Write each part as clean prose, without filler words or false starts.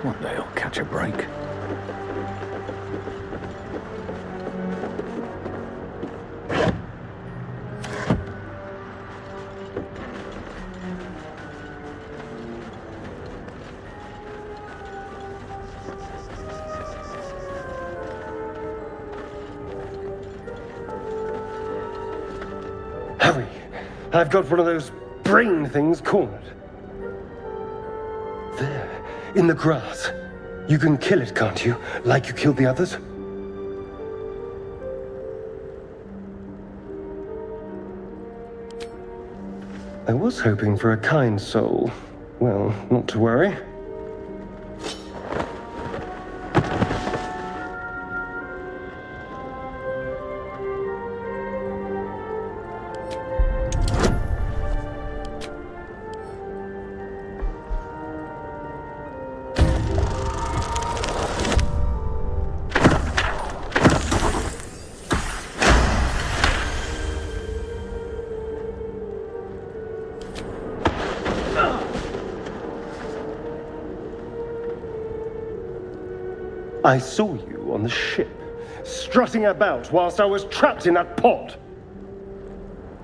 One day I'll catch a break. Hurry! I've got one of those brain things cornered. There, in the grass. You can kill it, can't you? Like you killed the others? I was hoping for a kind soul. Well, not to worry. I saw you on the ship, strutting about whilst I was trapped in that pod.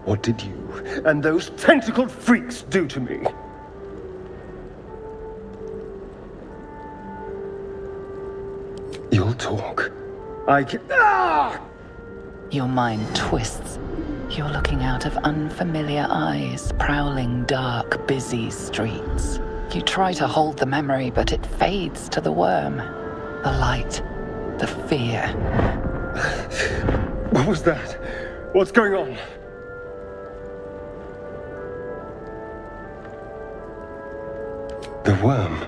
What did you and those tentacled freaks do to me? You'll talk. Your mind twists. You're looking out of unfamiliar eyes, prowling dark, busy streets. You try to hold the memory, but it fades to the worm. The light, the fear. What was that? What's going on? The worm.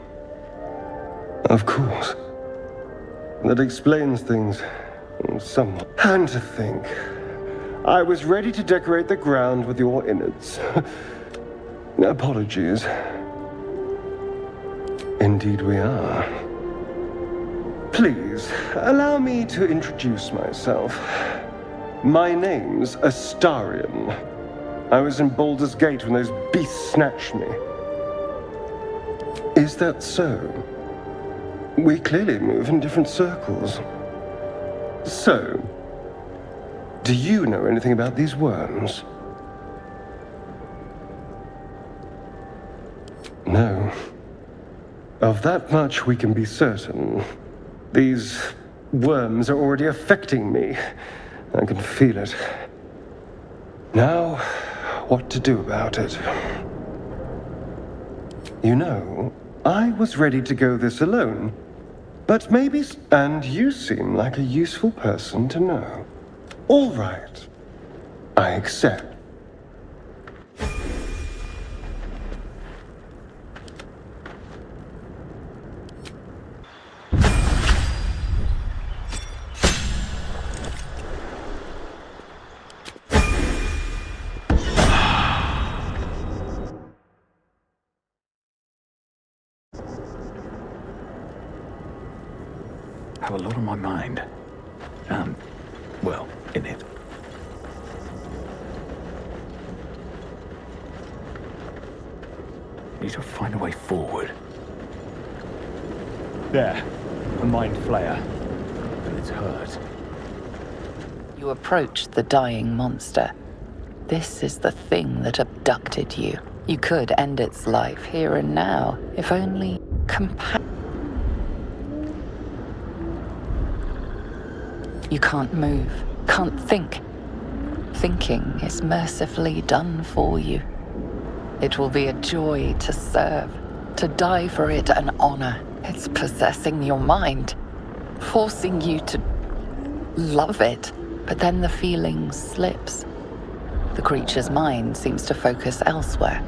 Of course. That explains things. Somewhat. And to think, I was ready to decorate the ground with your innards. Apologies. Indeed we are. Please, allow me to introduce myself. My name's Astarion. I was in Baldur's Gate when those beasts snatched me. Is that so? We clearly move in different circles. So, do you know anything about these worms? No. Of that much we can be certain. These worms are already affecting me. I can feel it. Now, what to do about it? You know, I was ready to go this alone, but maybe... And you seem like a useful person to know. All right. I accept. Have a lot on my mind. Well, in it. Need to find a way forward. There, a mind flayer. But it's hurt. You approach the dying monster. This is the thing that abducted you. You could end its life here and now, if only You can't move, can't think. Thinking is mercifully done for you. It will be a joy to serve, to die for it an honor. It's possessing your mind, forcing you to love it, but then the feeling slips. The creature's mind seems to focus elsewhere.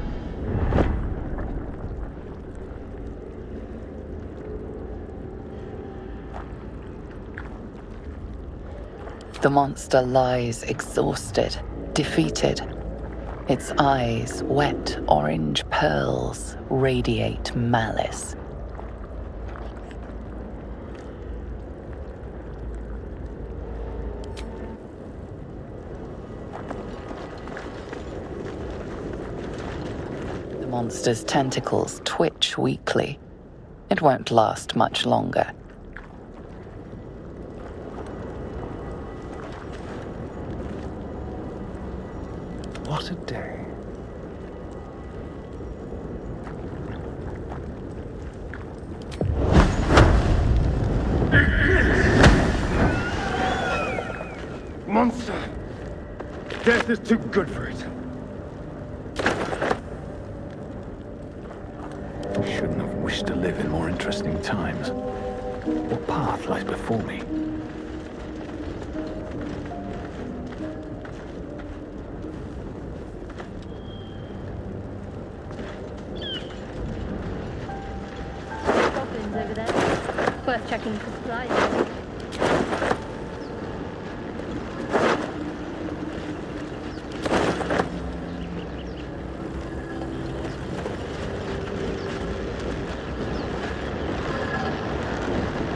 The monster lies exhausted, defeated. Its eyes, wet orange pearls, radiate malice. The monster's tentacles twitch weakly. It won't last much longer. What a day. Monster! Death is too good for it. Shouldn't have wished to live in more interesting times. What path lies before me? Goblins over there. Worth checking for supplies.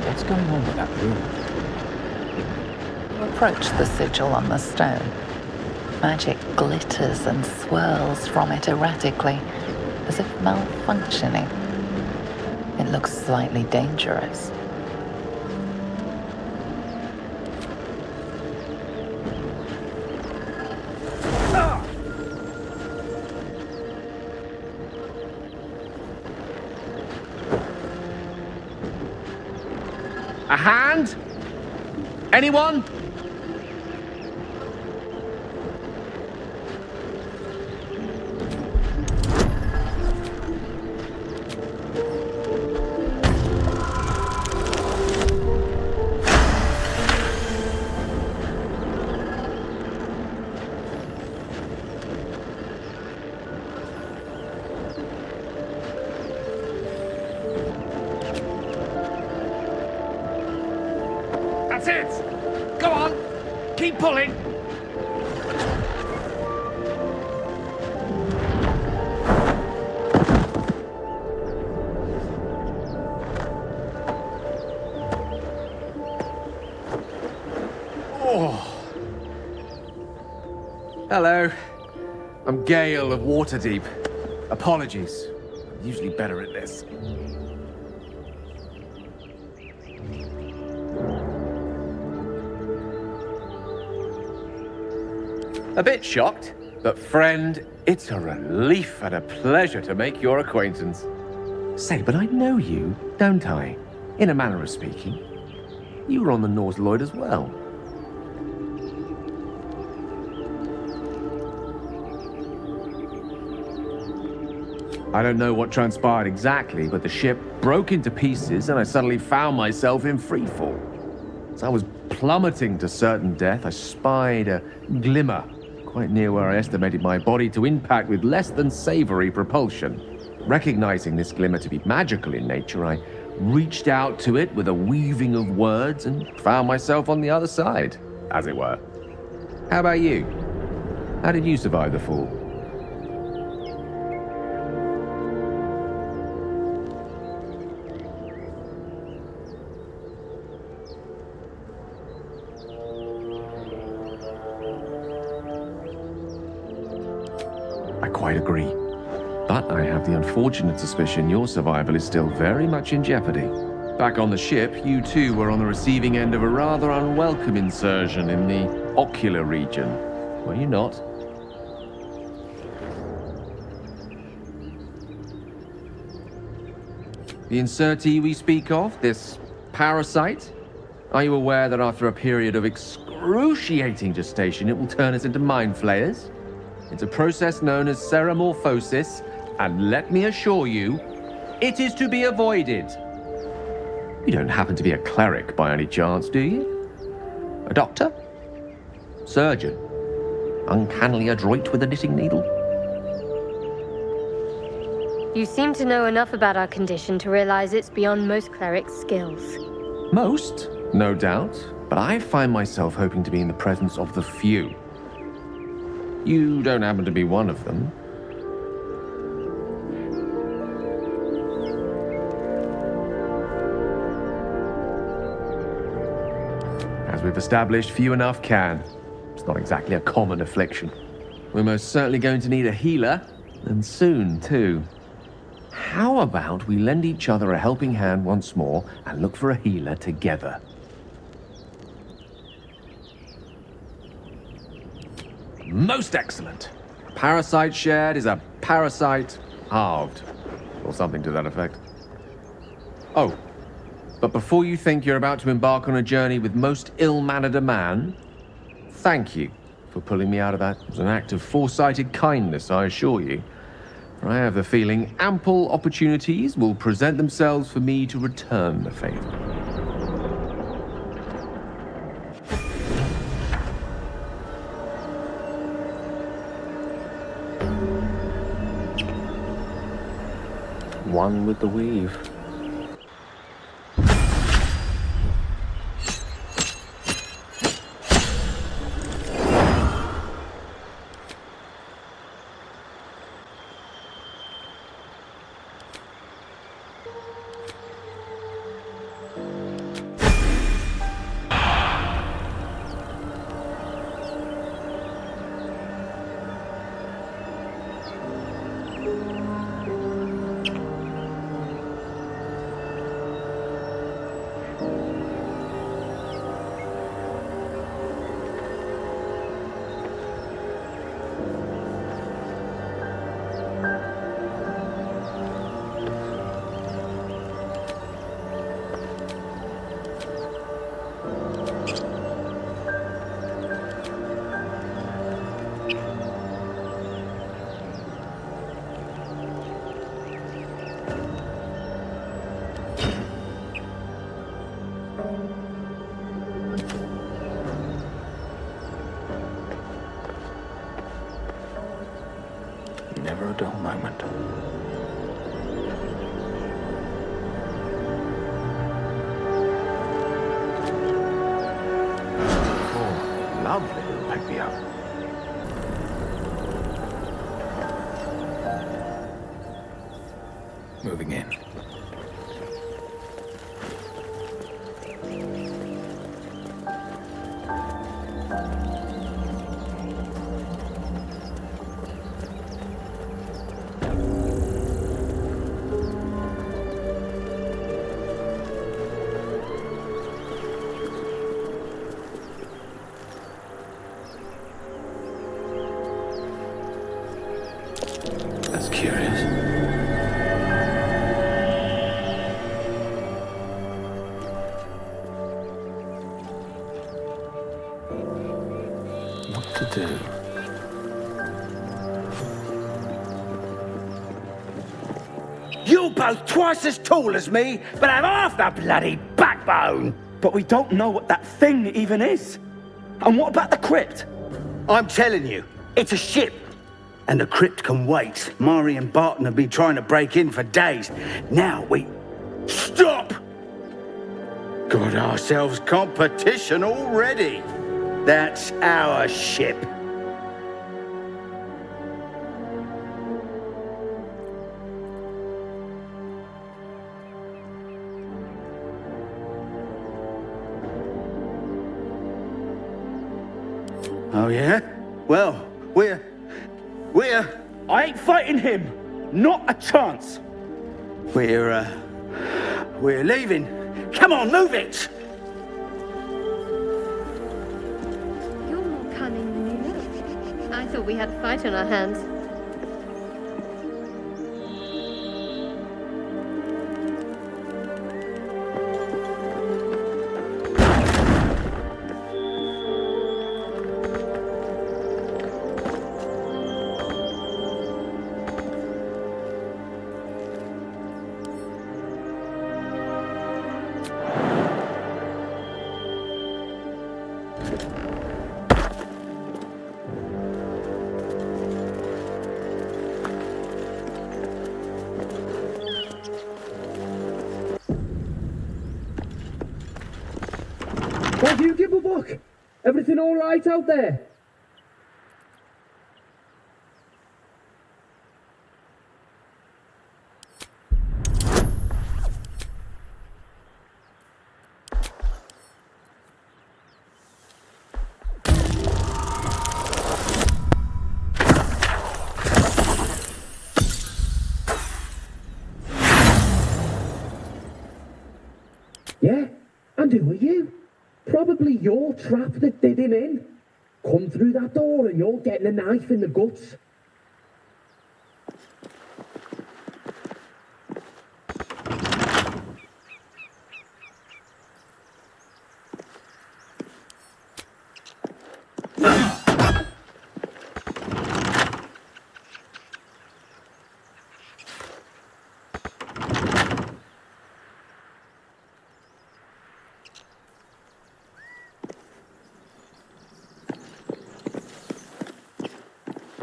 What's going on with that room? You approach the sigil on the stone. Magic glitters and swirls from it erratically, as if malfunctioning. It looks slightly dangerous. A hand? Anyone? That's it! Go on! Keep pulling! Oh. Hello. I'm Gale of Waterdeep. Apologies. I'm usually better at this. A bit shocked, but friend, it's a relief and a pleasure to make your acquaintance. Say, but I know you, don't I? In a manner of speaking. You were on the Norse Lloyd as well. I don't know what transpired exactly, but the ship broke into pieces and I suddenly found myself in freefall. As I was plummeting to certain death, I spied a glimmer quite near where I estimated my body to impact with less than savory propulsion. Recognizing this glimmer to be magical in nature, I reached out to it with a weaving of words and found myself on the other side, as it were. How about you? How did you survive the fall? I quite agree. But I have the unfortunate suspicion your survival is still very much in jeopardy. Back on the ship, you too were on the receiving end of a rather unwelcome insertion in the ocular region, were you not? The insertee we speak of, this parasite? Are you aware that after a period of excruciating gestation, it will turn us into mind flayers? It's a process known as ceremorphosis, and let me assure you, it is to be avoided. You don't happen to be a cleric by any chance, do you? A doctor? Surgeon? Uncannily adroit with a knitting needle? You seem to know enough about our condition to realize it's beyond most clerics' skills. Most, no doubt, but I find myself hoping to be in the presence of the few. You don't happen to be one of them. As we've established, few enough can. It's not exactly a common affliction. We're most certainly going to need a healer, and soon, too. how about we lend each other a helping hand once more and look for a healer together? Most excellent. Parasite shared is a parasite halved. Or something to that effect. Oh, but before you think you're about to embark on a journey with most ill-mannered a man, thank you for pulling me out of that. It was an act of foresighted kindness, I assure you. For I have the feeling ample opportunities will present themselves for me to return the favor. One with the weave. Never a dull moment. Oh, lovely little pick me up. Moving in. That's curious. What to do? You're both twice as tall as me, but have half the bloody backbone! But we don't know what that thing even is. And what about the crypt? I'm telling you, it's a ship. And the crypt can wait. Mari and Barton have been trying to break in for days. Now we... Stop! Got ourselves competition already. That's our ship. Oh, yeah? Well, we're... I ain't fighting him. Not a chance. We're leaving. Come on, move it! You're more cunning than you look. I thought we had a fight on our hands. What do you give a book? Everything all right out there? Yeah? And who are you? Probably your trap that did him in. Come through that door and you're getting a knife in the guts.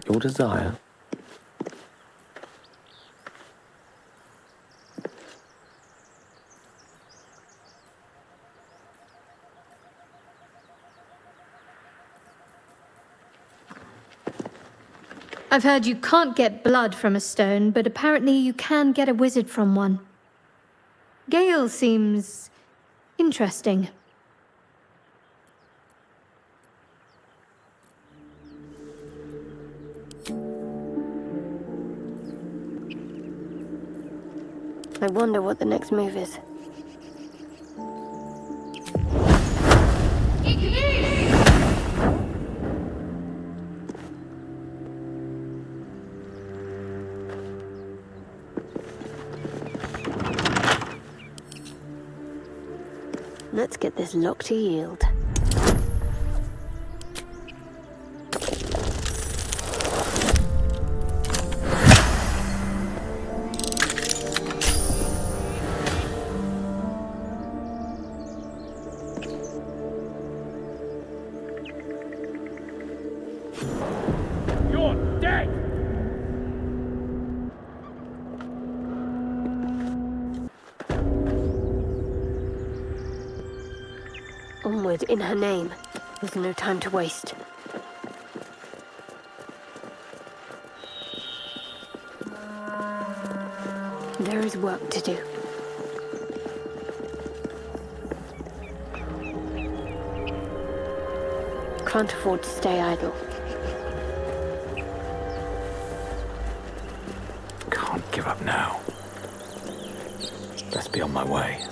Your desire. I've heard you can't get blood from a stone, but apparently you can get a wizard from one. Gale seems interesting. I wonder what the next move is. Let's get this lock to yield. You're dead! Onward in her name. There's no time to waste. There is work to do. Can't afford to stay idle. Can't give up now. Best be on my way.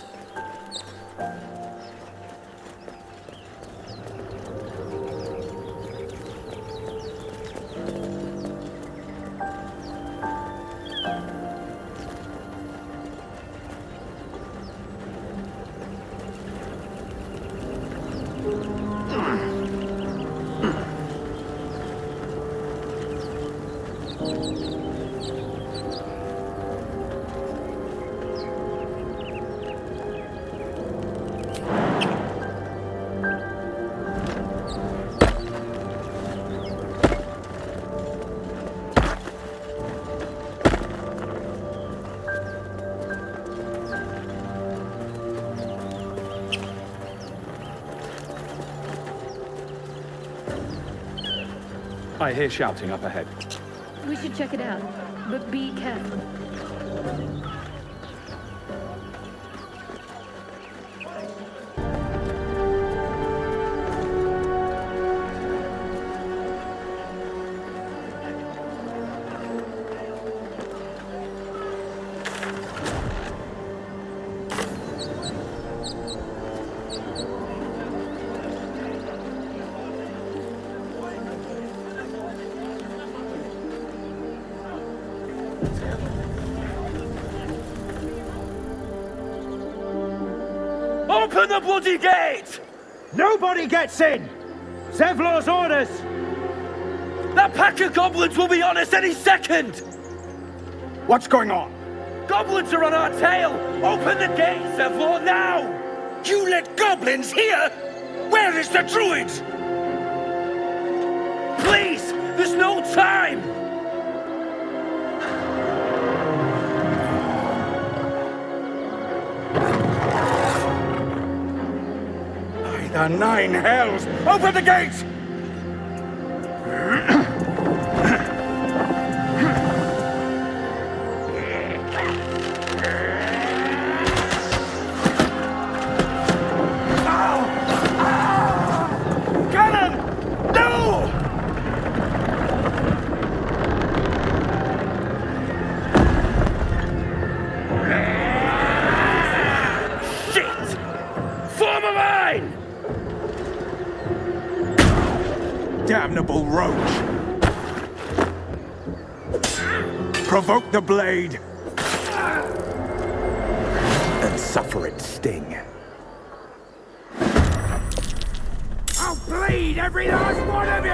I hear shouting up ahead. We should check it out, but be careful. Open the bloody gate! Nobody gets in! Zevlor's orders! That pack of goblins will be on us any second! What's going on? Goblins are on our tail! Open the gate, Zevlor, now! You let goblins here? Where is the druid? Please! There's no time! By the nine hells! Open the gate! damnable roach! Provoke the blade! And suffer its sting. I'll bleed every last one of you!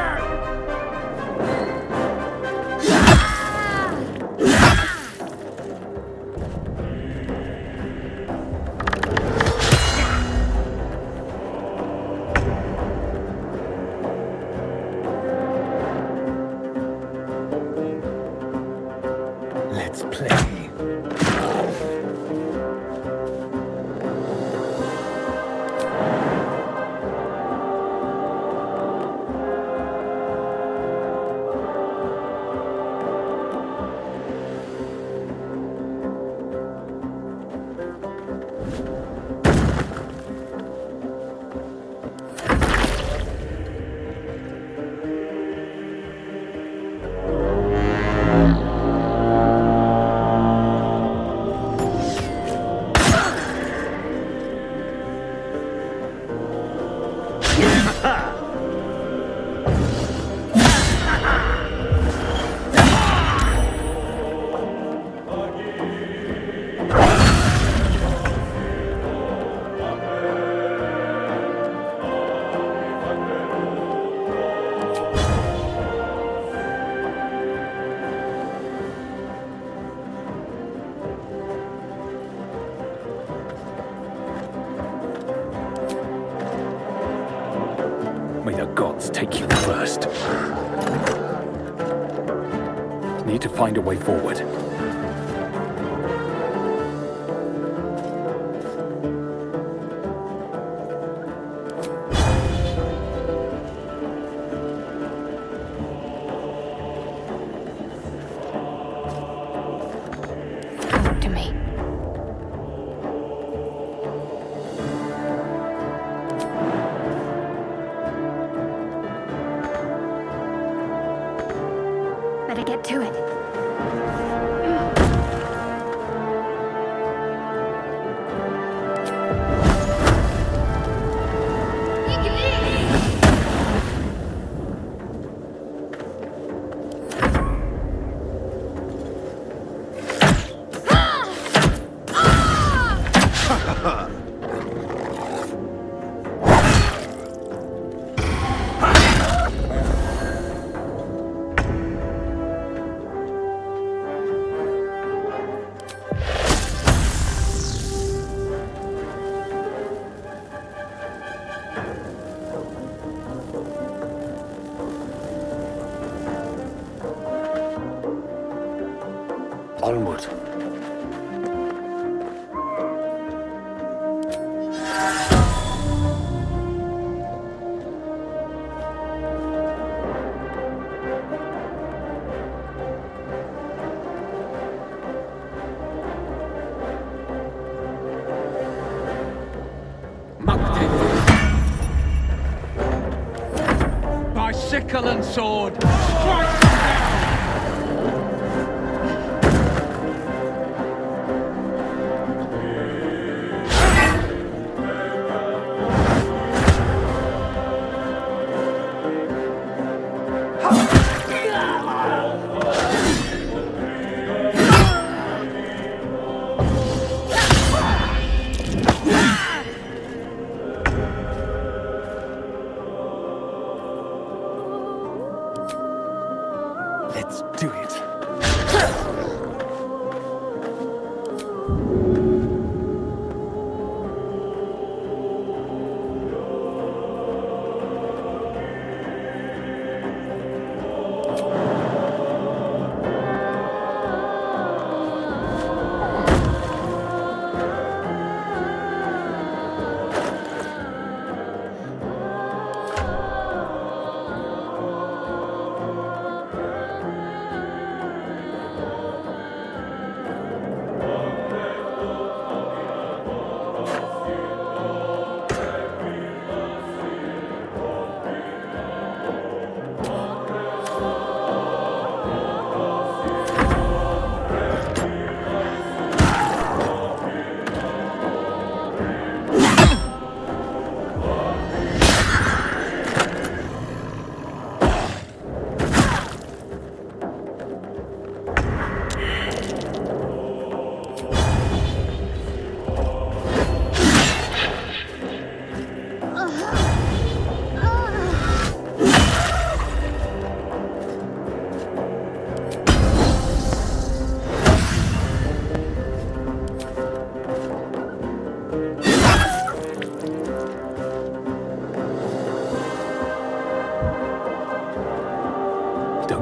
Let's play. May the gods take you first. Need to find a way forward. Talk to me. Better get to it. Onward. By sickle and sword, strike them down! Let's do it.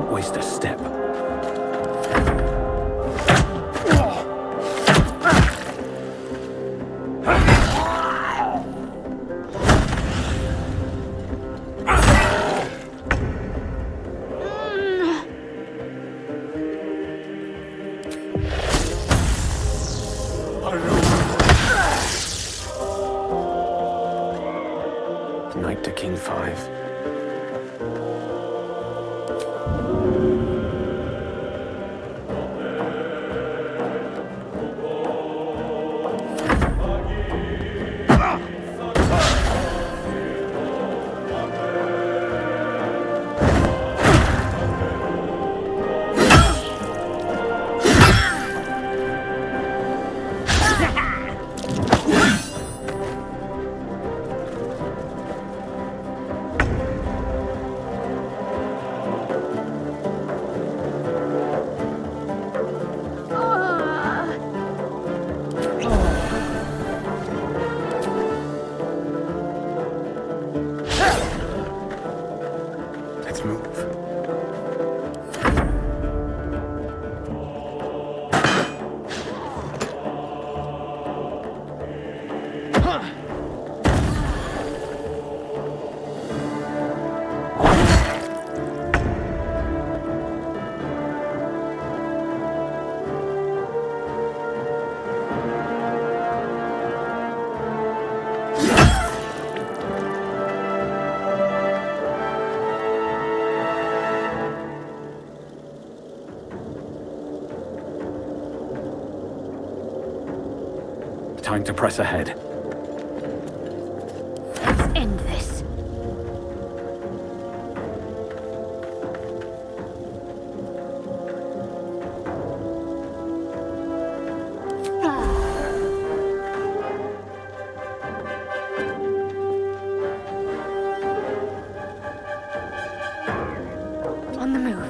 Don't waste a step. Knight to King 5. Let's move. Time to press ahead. Let's end this. On the move.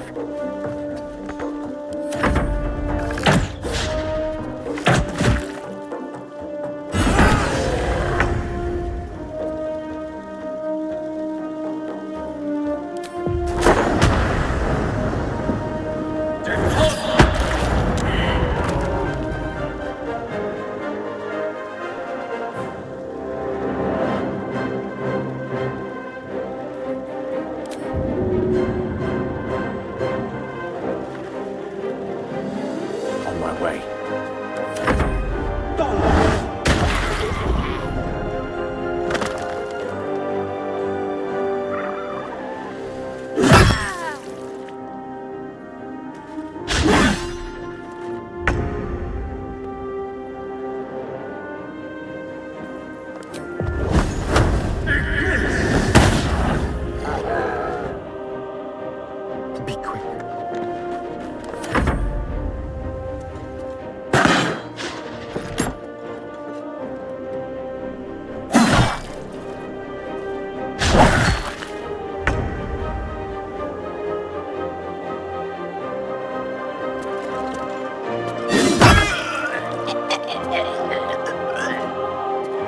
On my way. Be quick.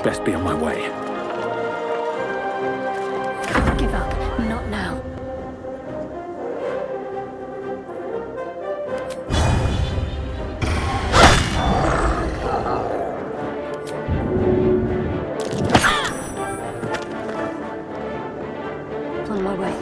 Best be on my way. Can't give up. Not now. On my way.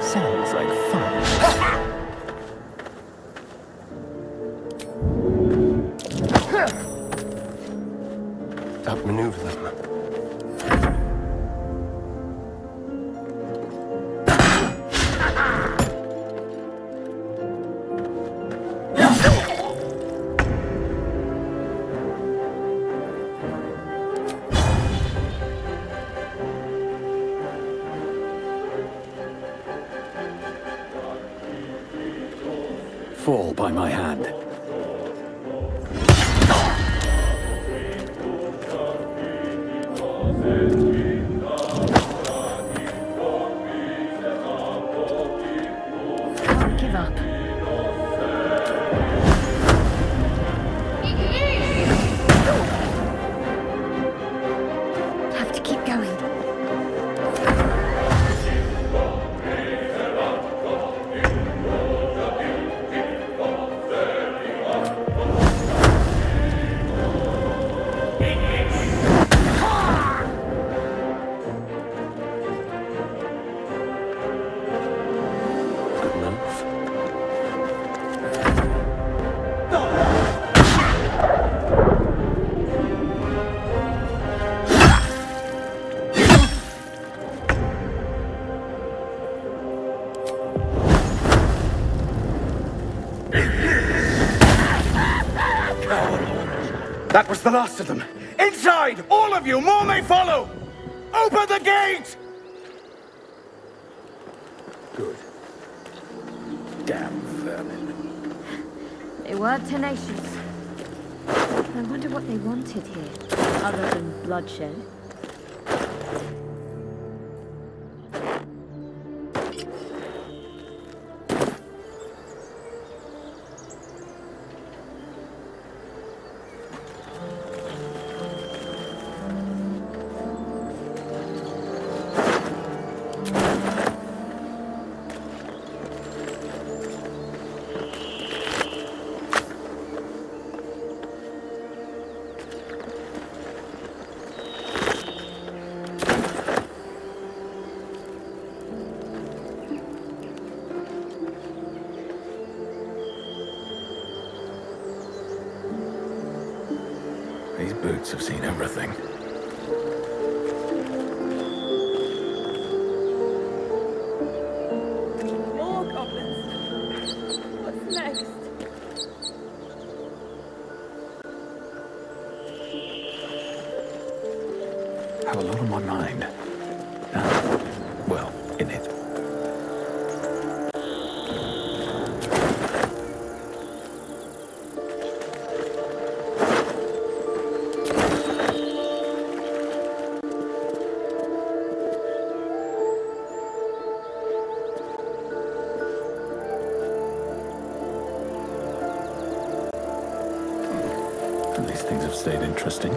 Sounds like fun. Outmaneuver them. fall by my hand. Can't give up. Have to keep going. Good move. That was the last of them. Inside! All of you! More may follow! Open the gate! Good. Damn vermin. They were tenacious. I wonder what they wanted here, other than bloodshed. These boots have seen everything. More goblins. What's next? Have a lot on my mind. Well, in it. These things have stayed interesting.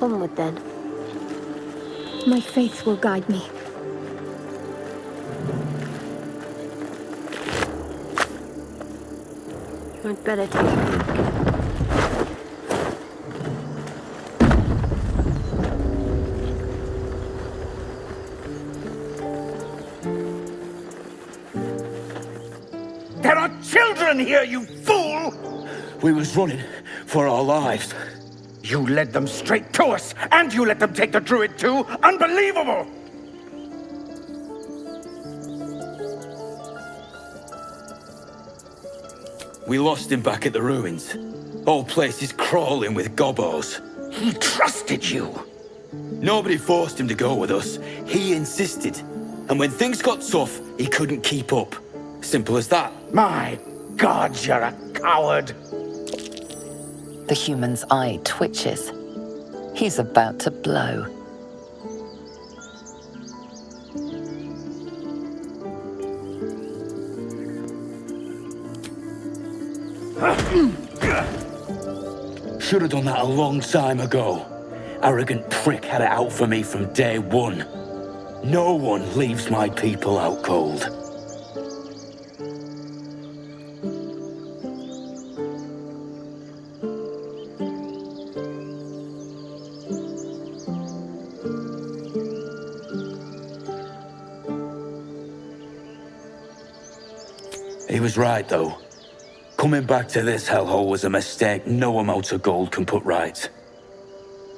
Onward then. My faith will guide me. I'd better take a look. There are children here, you fool! We was running for our lives. You led them straight to us, and you let them take the druid too? Unbelievable! We lost him back at the ruins. Whole place is crawling with gobos. He trusted you. Nobody forced him to go with us. He insisted. And when things got tough, he couldn't keep up. Simple as that. My God, you're a coward. The human's eye twitches. He's about to blow. Should have done that a long time ago. Arrogant prick had it out for me from day one. No one leaves my people out cold. He was right, though. Coming back to this hellhole was a mistake no amount of gold can put right.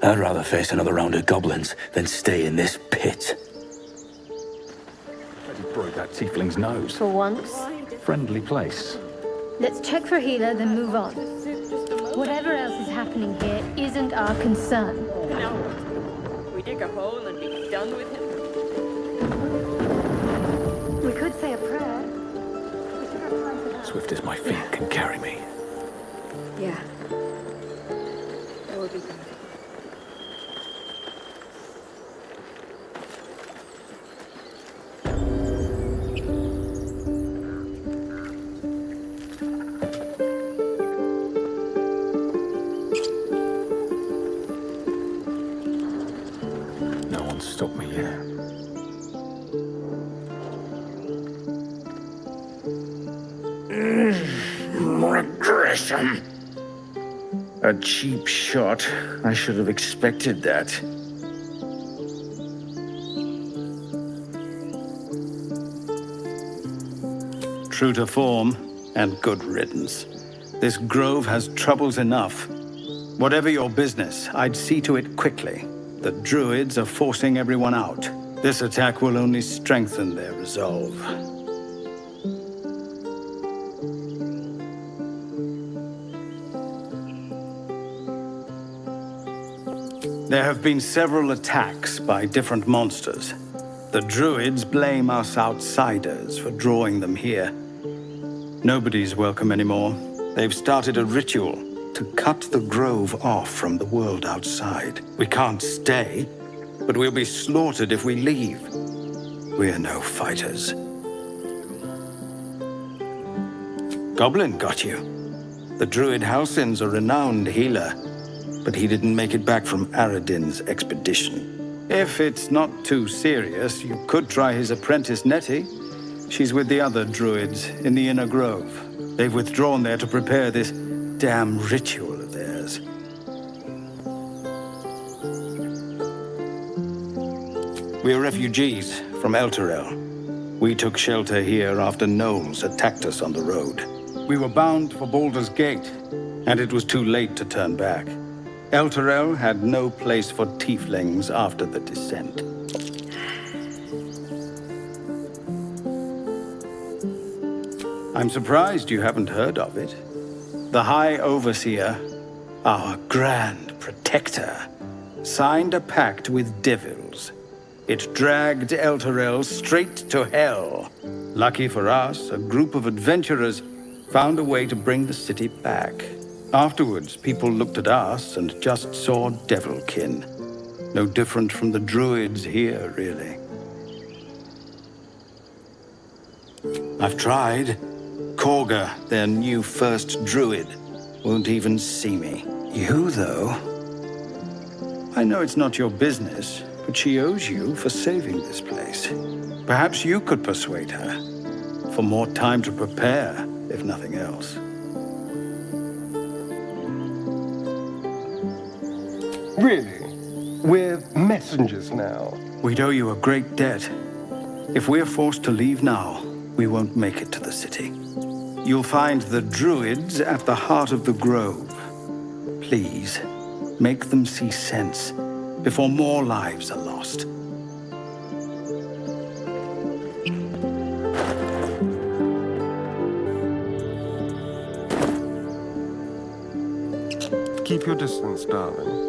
I'd rather face another round of goblins than stay in this pit. He broke that tiefling's nose. For once. Friendly place. Let's check for healer, then move on. Whatever else is happening here isn't our concern. No. We dig a hole and be done with him. We could say a prayer. Swift as my feet can carry me. Yeah. That would be good. No one's stopped me yet. Regression. A cheap shot. I should have expected that. True to form, and good riddance. This grove has troubles enough. Whatever your business, I'd see to it quickly. The druids are forcing everyone out. This attack will only strengthen their resolve. There have been several attacks by different monsters. The druids blame us outsiders for drawing them here. Nobody's welcome anymore. They've started a ritual to cut the grove off from the world outside. We can't stay, but we'll be slaughtered if we leave. We're no fighters. Goblin got you. The druid Halsin's a renowned healer, but he didn't make it back from Aradin's expedition. If it's not too serious, you could try his apprentice Nettie. She's with the other druids in the inner grove. They've withdrawn there to prepare this damn ritual of theirs. We're refugees from Elturel. We took shelter here after gnolls attacked us on the road. We were bound for Baldur's Gate, and it was too late to turn back. Elturel had no place for tieflings after the descent. I'm surprised you haven't heard of it. The High Overseer, our Grand Protector, signed a pact with devils. It dragged Elturel straight to hell. Lucky for us, a group of adventurers found a way to bring the city back. Afterwards, people looked at us and just saw devilkin. No different from the druids here, really. I've tried. Korga, their new first druid, won't even see me. You, though? I know it's not your business, but she owes you for saving this place. Perhaps you could persuade her, for more time to prepare, if nothing else. Really? We're messengers now. We'd owe you a great debt. If we're forced to leave now, we won't make it to the city. You'll find the druids at the heart of the grove. Please, make them see sense before more lives are lost. Keep your distance, darling.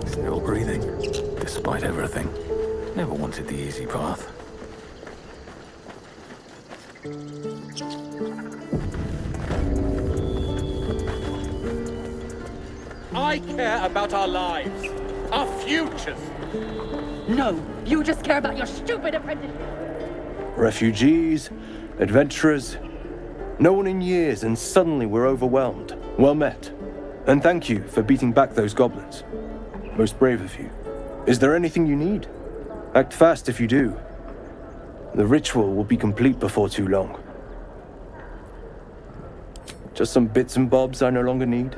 Still breathing, despite everything. Never wanted the easy path. I care about our lives, our futures. No, you just care about your stupid apprenticeship. Refugees, adventurers, no one in years, and suddenly we're overwhelmed. Well met. And thank you for beating back those goblins. Most brave of you. Is there anything you need? Act fast if you do. The ritual will be complete before too long. Just some bits and bobs I no longer need.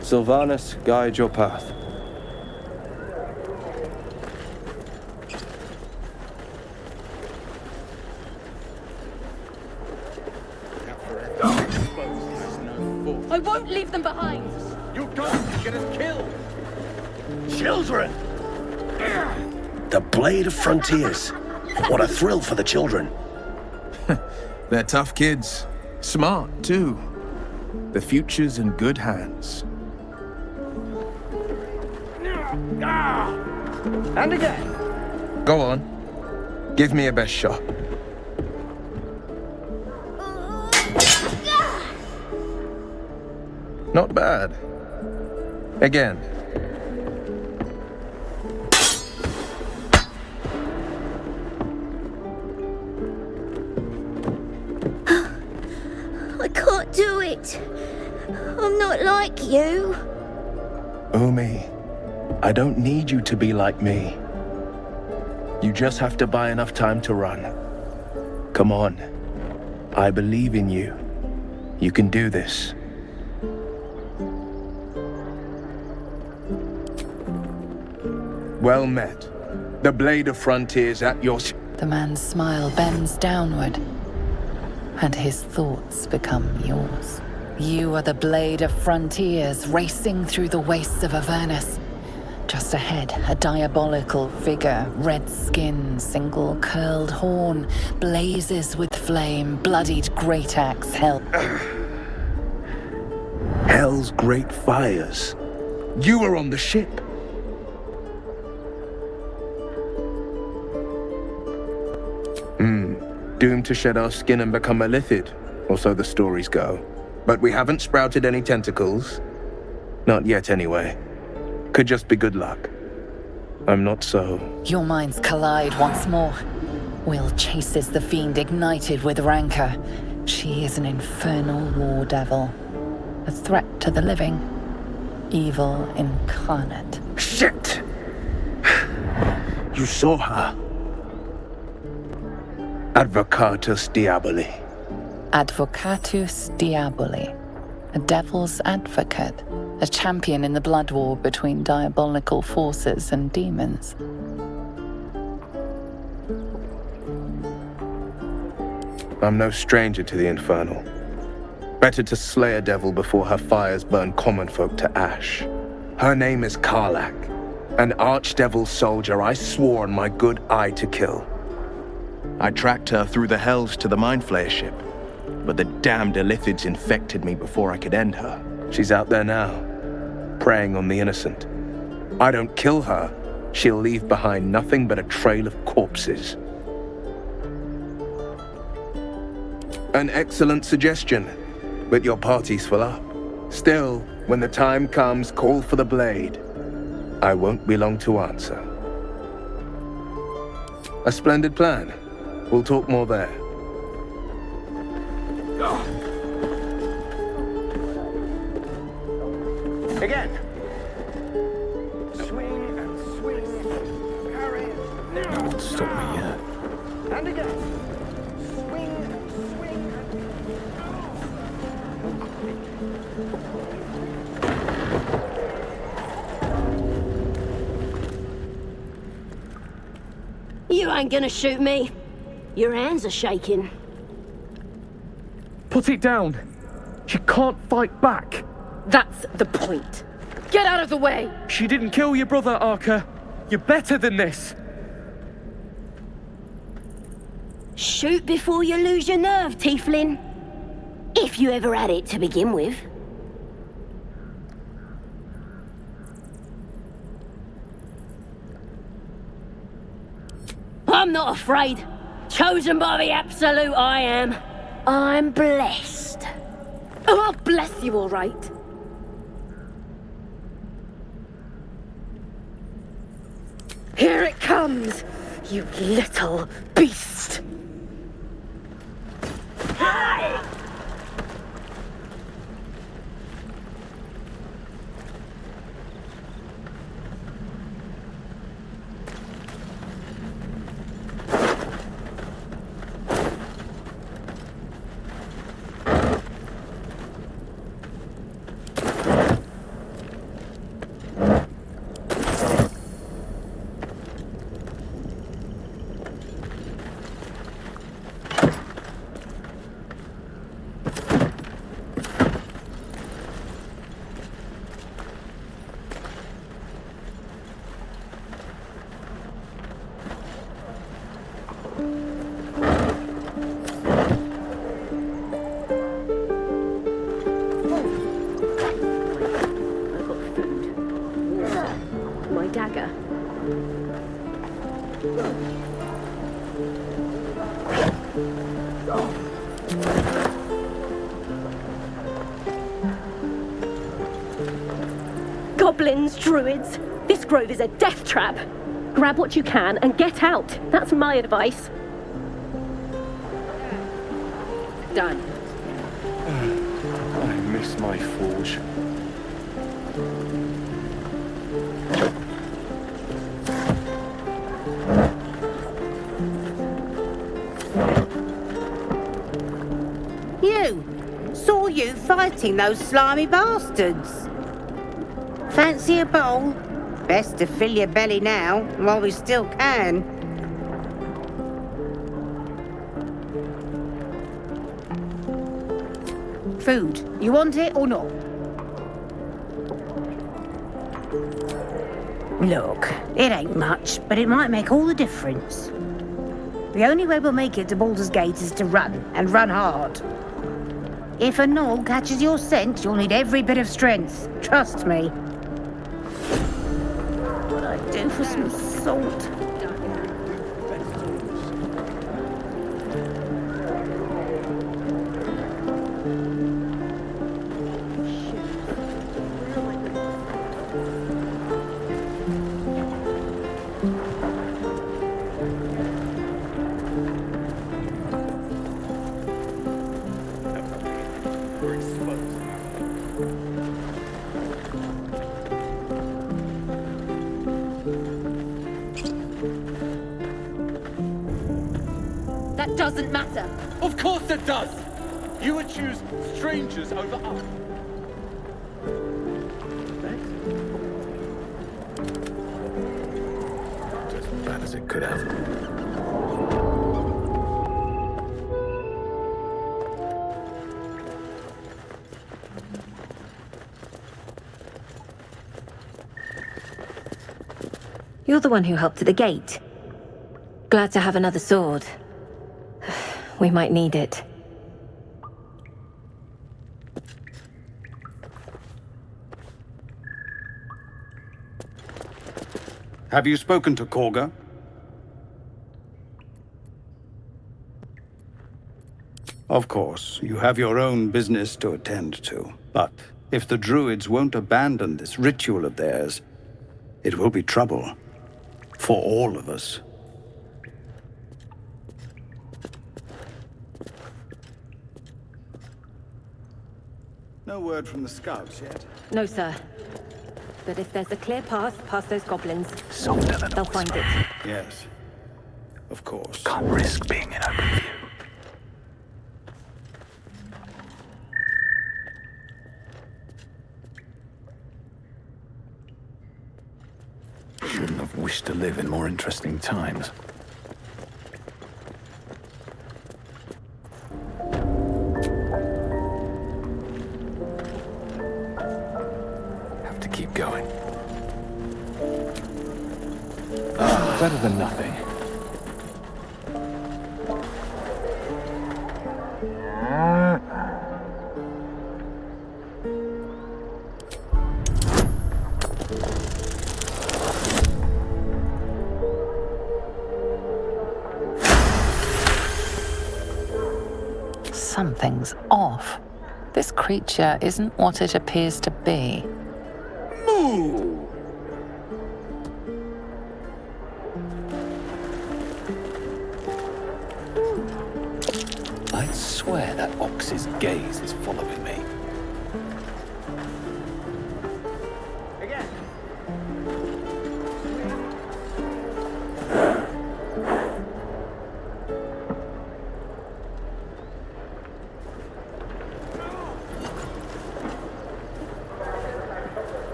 Sylvanus, guide your path. I won't leave them behind! You don't get us killed! Children! The Blade of Frontiers. What a thrill for the children. They're tough kids. Smart, too. The future's in good hands. And again. Go on. Give me your best shot. Not bad. Again. I can't do it. I'm not like you. Umi, I don't need you to be like me. You just have to buy enough time to run. Come on. I believe in you. You can do this. Well met. The Blade of Frontiers at your... The man's smile bends downward, and his thoughts become yours. You are the Blade of Frontiers, racing through the wastes of Avernus. Just ahead, a diabolical figure, red skin, single curled horn, blazes with flame, bloodied great axe held. Hell's great fires. You were on the ship. Doomed to shed our skin and become a lithid, or so the stories go. But we haven't sprouted any tentacles. Not yet, anyway. Could just be good luck. I'm not so... Your minds collide once more. Will chases the fiend ignited with rancor. She is an infernal war devil. A threat to the living. Evil incarnate. Shit! You saw her. Advocatus Diaboli. Advocatus Diaboli. A devil's advocate. A champion in the blood war between diabolical forces and demons. I'm no stranger to the infernal. Better to slay a devil before her fires burn common folk to ash. Her name is Karlach, an archdevil soldier I swore on my good eye to kill. I tracked her through the hells to the Mindflayer ship, but the damned Illithids infected me before I could end her. She's out there now, preying on the innocent. I don't kill her, she'll leave behind nothing but a trail of corpses. An excellent suggestion, but your party's full up. Still, when the time comes, call for the blade. I won't be long to answer. A splendid plan. We'll talk more there. Again. Swing and swing. Parry. Now. Won't stop me yet. And again. Swing and swing. You ain't gonna shoot me. Your hands are shaking. Put it down. She can't fight back. That's the point. Get out of the way! She didn't kill your brother, Arca. You're better than this. Shoot before you lose your nerve, Tiefling. If you ever had it to begin with. I'm not afraid. Chosen by the Absolute, I am. I'm blessed. Oh, I'll bless you, all right. comes, you little beast! Goblins, druids, this grove is a death trap. Grab what you can and get out. That's my advice. Done. I miss my forge. You! Saw you fighting those slimy bastards. Fancy a bowl? Best to fill your belly now, while we still can. Food. You want it or not? Look, it ain't much, but it might make all the difference. The only way we'll make it to Baldur's Gate is to run, and run hard. If a gnoll catches your scent, you'll need every bit of strength. Trust me. What I'd do for some salt. That doesn't matter. Of course it does! You would choose strangers over us. As bad as it could have. You're the one who helped at the gate. Glad to have another sword. We might need it. Have you spoken to Korga? Of course, you have your own business to attend to. But if the druids won't abandon this ritual of theirs, it will be trouble. For all of us. No word from the scouts yet? No, sir. But if there's a clear path past those goblins, they'll find it. Yes. Of course. Can't risk being in open view. Shouldn't have wished to live in more interesting times. Have to keep going. Better than nothing. Something's off. This creature isn't what it appears to be. Moo!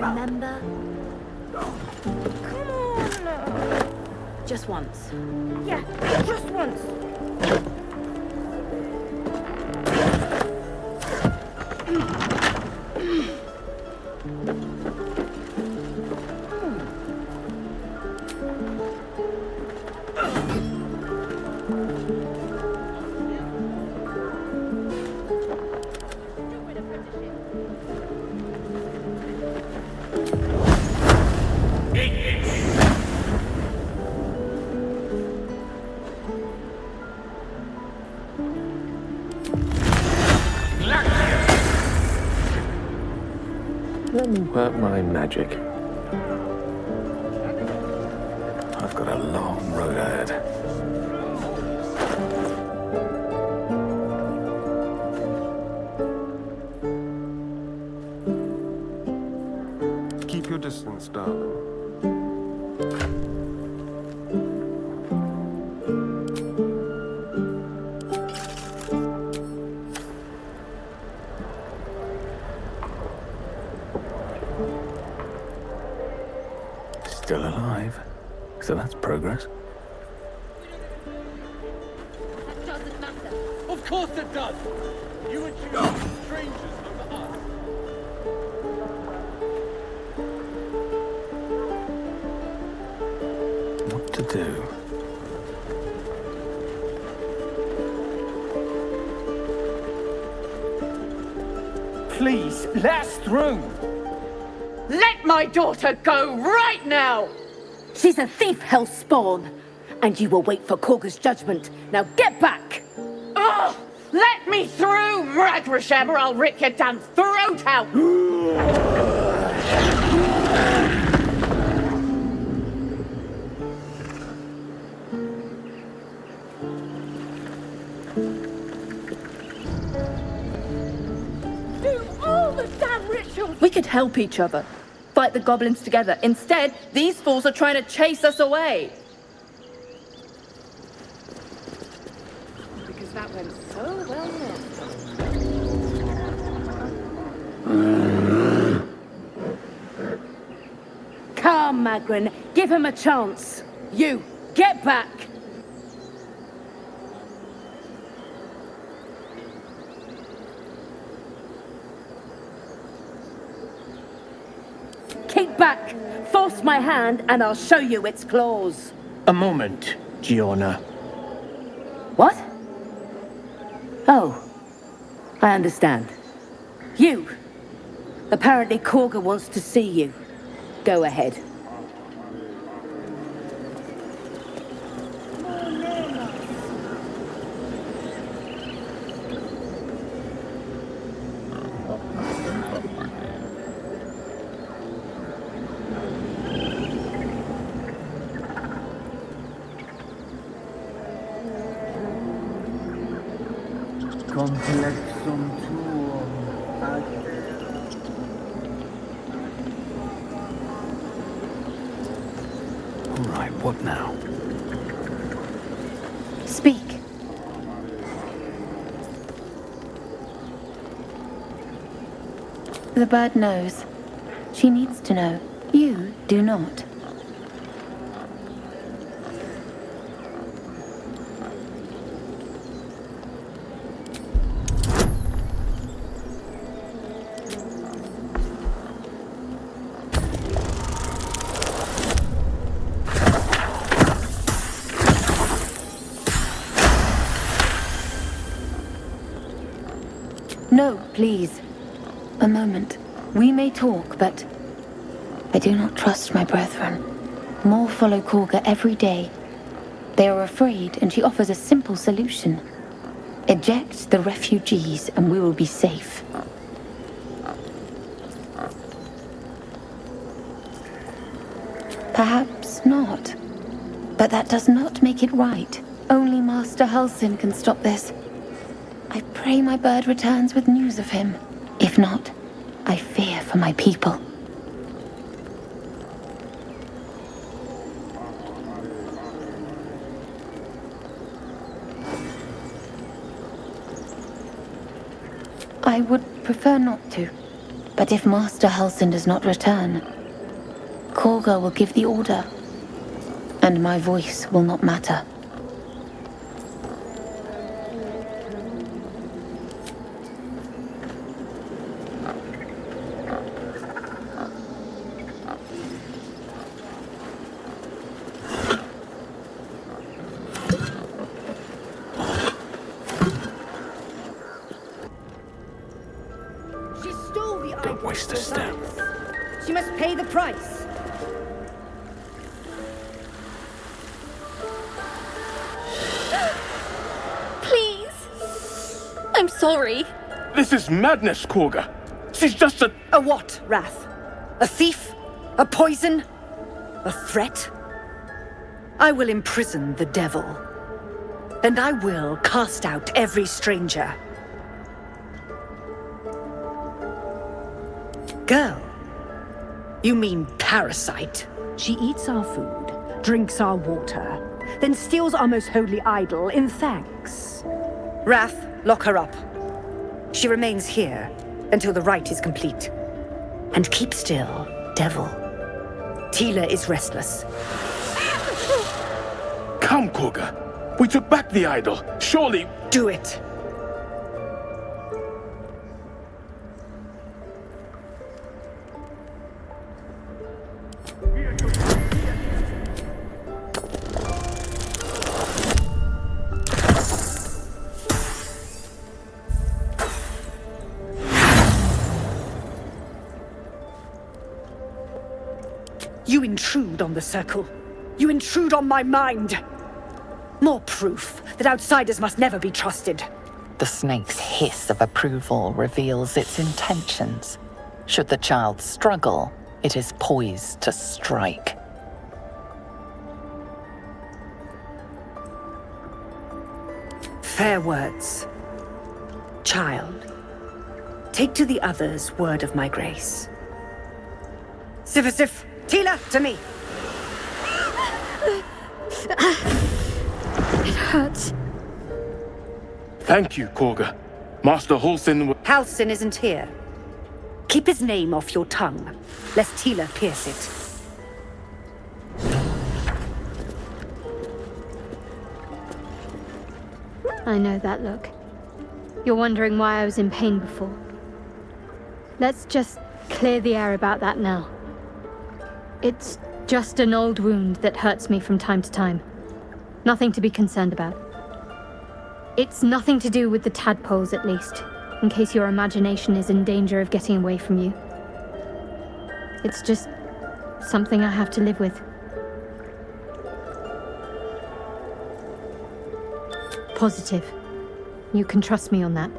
remember? Come on! Just once. Yeah, just once. Let me work my magic. I've got a long road ahead. Keep your distance, darling. Still alive. So that's progress. That doesn't matter. Of course it does! You would choose strangers over us. What to do? Please, let us through. Let my daughter go right now! She's a thief, hell spawn. And you will wait for Korga's judgment. Now get back! Oh! Let me through, Ragrasham, or I'll rip your damn throat out! Do all the damn rituals! We could help each other. Fight the goblins together. Instead, these fools are trying to chase us away. Because that went so well last time. Come, Magrin. Give him a chance. You, get back! Keep back! Force my hand and I'll show you its claws. A moment, Giona. What? Oh, I understand. You! Apparently Korga wants to see you. Go ahead. Complexum tuum ad All right, what now? Speak. The bird knows. She needs to know. You do not. No, please. A moment. We may talk, but I do not trust my brethren. More follow Korga every day. They are afraid, and she offers a simple solution. Eject the refugees, and we will be safe. Perhaps not. But that does not make it right. Only Master Halsin can stop this. I pray my bird returns with news of him. If not, I fear for my people. I would prefer not to, But if Master Halsin does not return, Korga will give the order, and my voice will not matter. She stole the Don't waste a step. She must pay the price. Please! I'm sorry. This is madness, Korga. She's just a... A what, Wrath? A thief? A poison? A threat? I will imprison the devil. And I will cast out every stranger. Girl, you mean parasite? She eats our food, drinks our water, then steals our most holy idol in thanks. Wrath, lock her up. She remains here until the rite is complete. And keep still, devil. Tila is restless. Come, Korga. We took back the idol. Surely... Do it. You intrude on the circle. You intrude on my mind. More proof that outsiders must never be trusted. The snake's hiss of approval reveals its intentions. Should the child struggle, it is poised to strike. Fair words. Child, take to the others word of my grace. Sifasif, Tila, to me! It hurts. Thank you, Korga. Master Halsin... Halsin isn't here. Keep his name off your tongue, lest Tila pierce it. I know that look. You're wondering why I was in pain before. Let's just clear the air about that now. It's just an old wound that hurts me from time to time. Nothing to be concerned about. It's nothing to do with the tadpoles, at least, in case your imagination is in danger of getting away from you. It's just something I have to live with. Positive. You can trust me on that.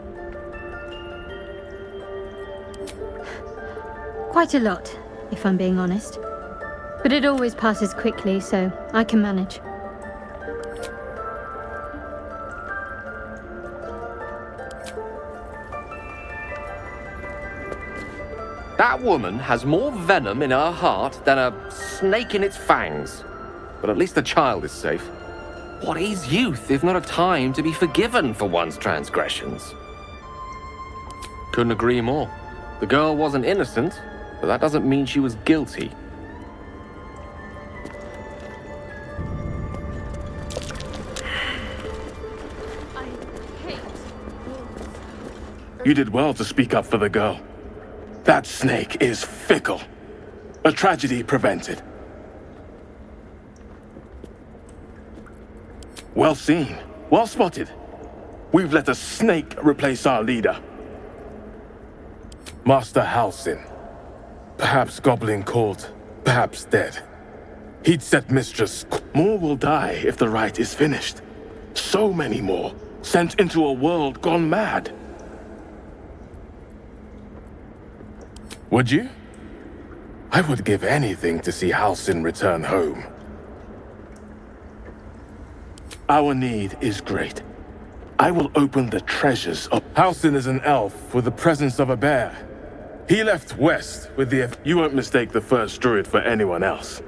Quite a lot, if I'm being honest. But it always passes quickly, so I can manage. That woman has more venom in her heart than a snake in its fangs. But at least the child is safe. What is youth if not a time to be forgiven for one's transgressions? Couldn't agree more. The girl wasn't innocent, but that doesn't mean she was guilty. You did well to speak up for the girl. That snake is fickle. A tragedy prevented. Well seen. Well spotted. We've let a snake replace our leader. Master Halsin. Perhaps goblin caught, perhaps dead. He'd set mistress. More will die if the rite is finished. So many more, sent into a world gone mad. Would you? I would give anything to see Halsin return home. Our need is great. I will open the treasures of... Halsin is an elf with the presence of a bear. He left west with the... You won't mistake the first druid for anyone else.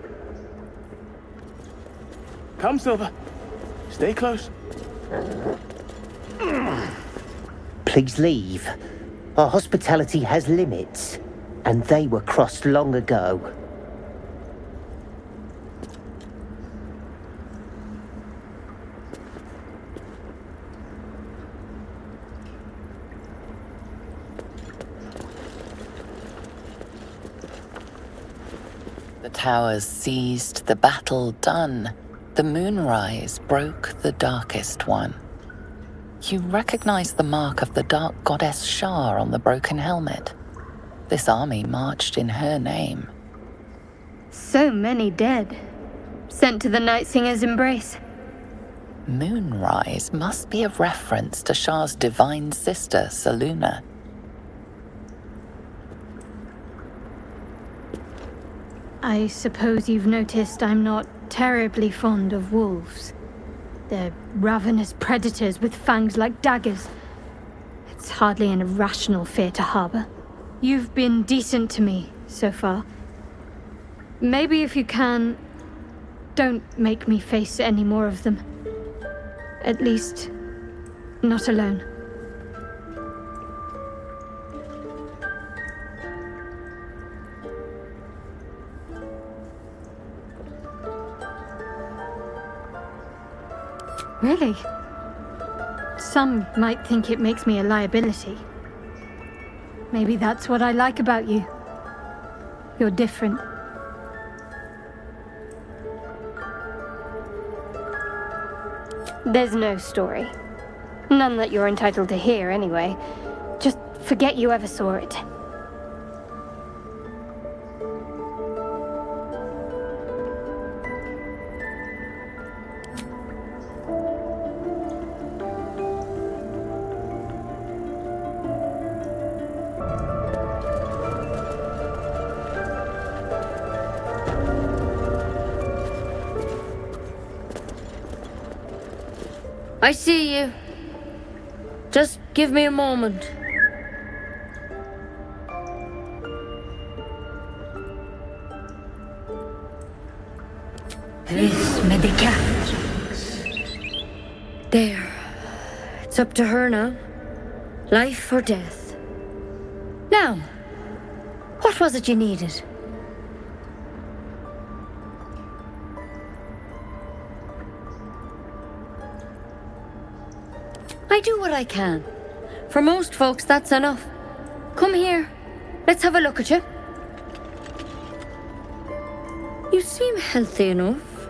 Come, Silver. Stay close. Please leave. Our hospitality has limits. and they were crossed long ago. The towers seized, the battle done. The moonrise broke the darkest one. You recognize the mark of the dark goddess Shar on the broken helmet. This army marched in her name. So many dead. Sent to the Night Singer's embrace. Moonrise must be a reference to Shar's divine sister, Selûne. I suppose you've noticed I'm not terribly fond of wolves. They're ravenous predators with fangs like daggers. It's hardly an irrational fear to harbor. You've been decent to me so far. Maybe if you can, don't make me face any more of them. At least, not alone. Really? Some might think it makes me a liability. Maybe that's what I like about you. You're different. There's no story. None that you're entitled to hear, anyway. Just forget you ever saw it. I see you. Just give me a moment. This medicat. There. It's up to her now. Life or death. Now, what was it you needed? I do what I can. For most folks, that's enough. Come here. Let's have a look at you. You seem healthy enough.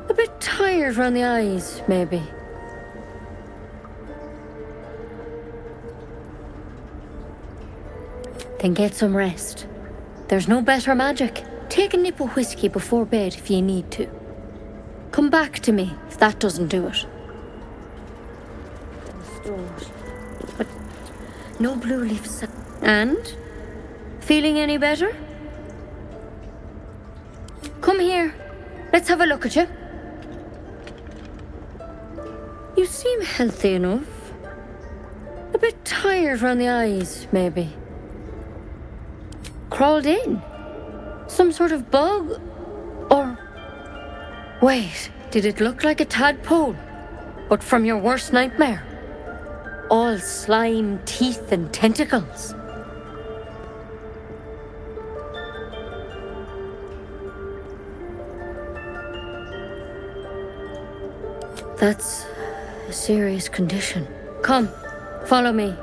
A bit tired around the eyes, maybe. Then get some rest. There's no better magic. Take a nip of whiskey before bed if you need to. Come back to me if that doesn't do it. But no blue leaves. And? Feeling any better? Come here. Let's have a look at you. You seem healthy enough. A bit tired around the eyes, maybe. Crawled in? Some sort of bug? Or... Wait, did it look like a tadpole? But from your worst nightmare? All slime, teeth, and tentacles. That's a serious condition. Come, follow me.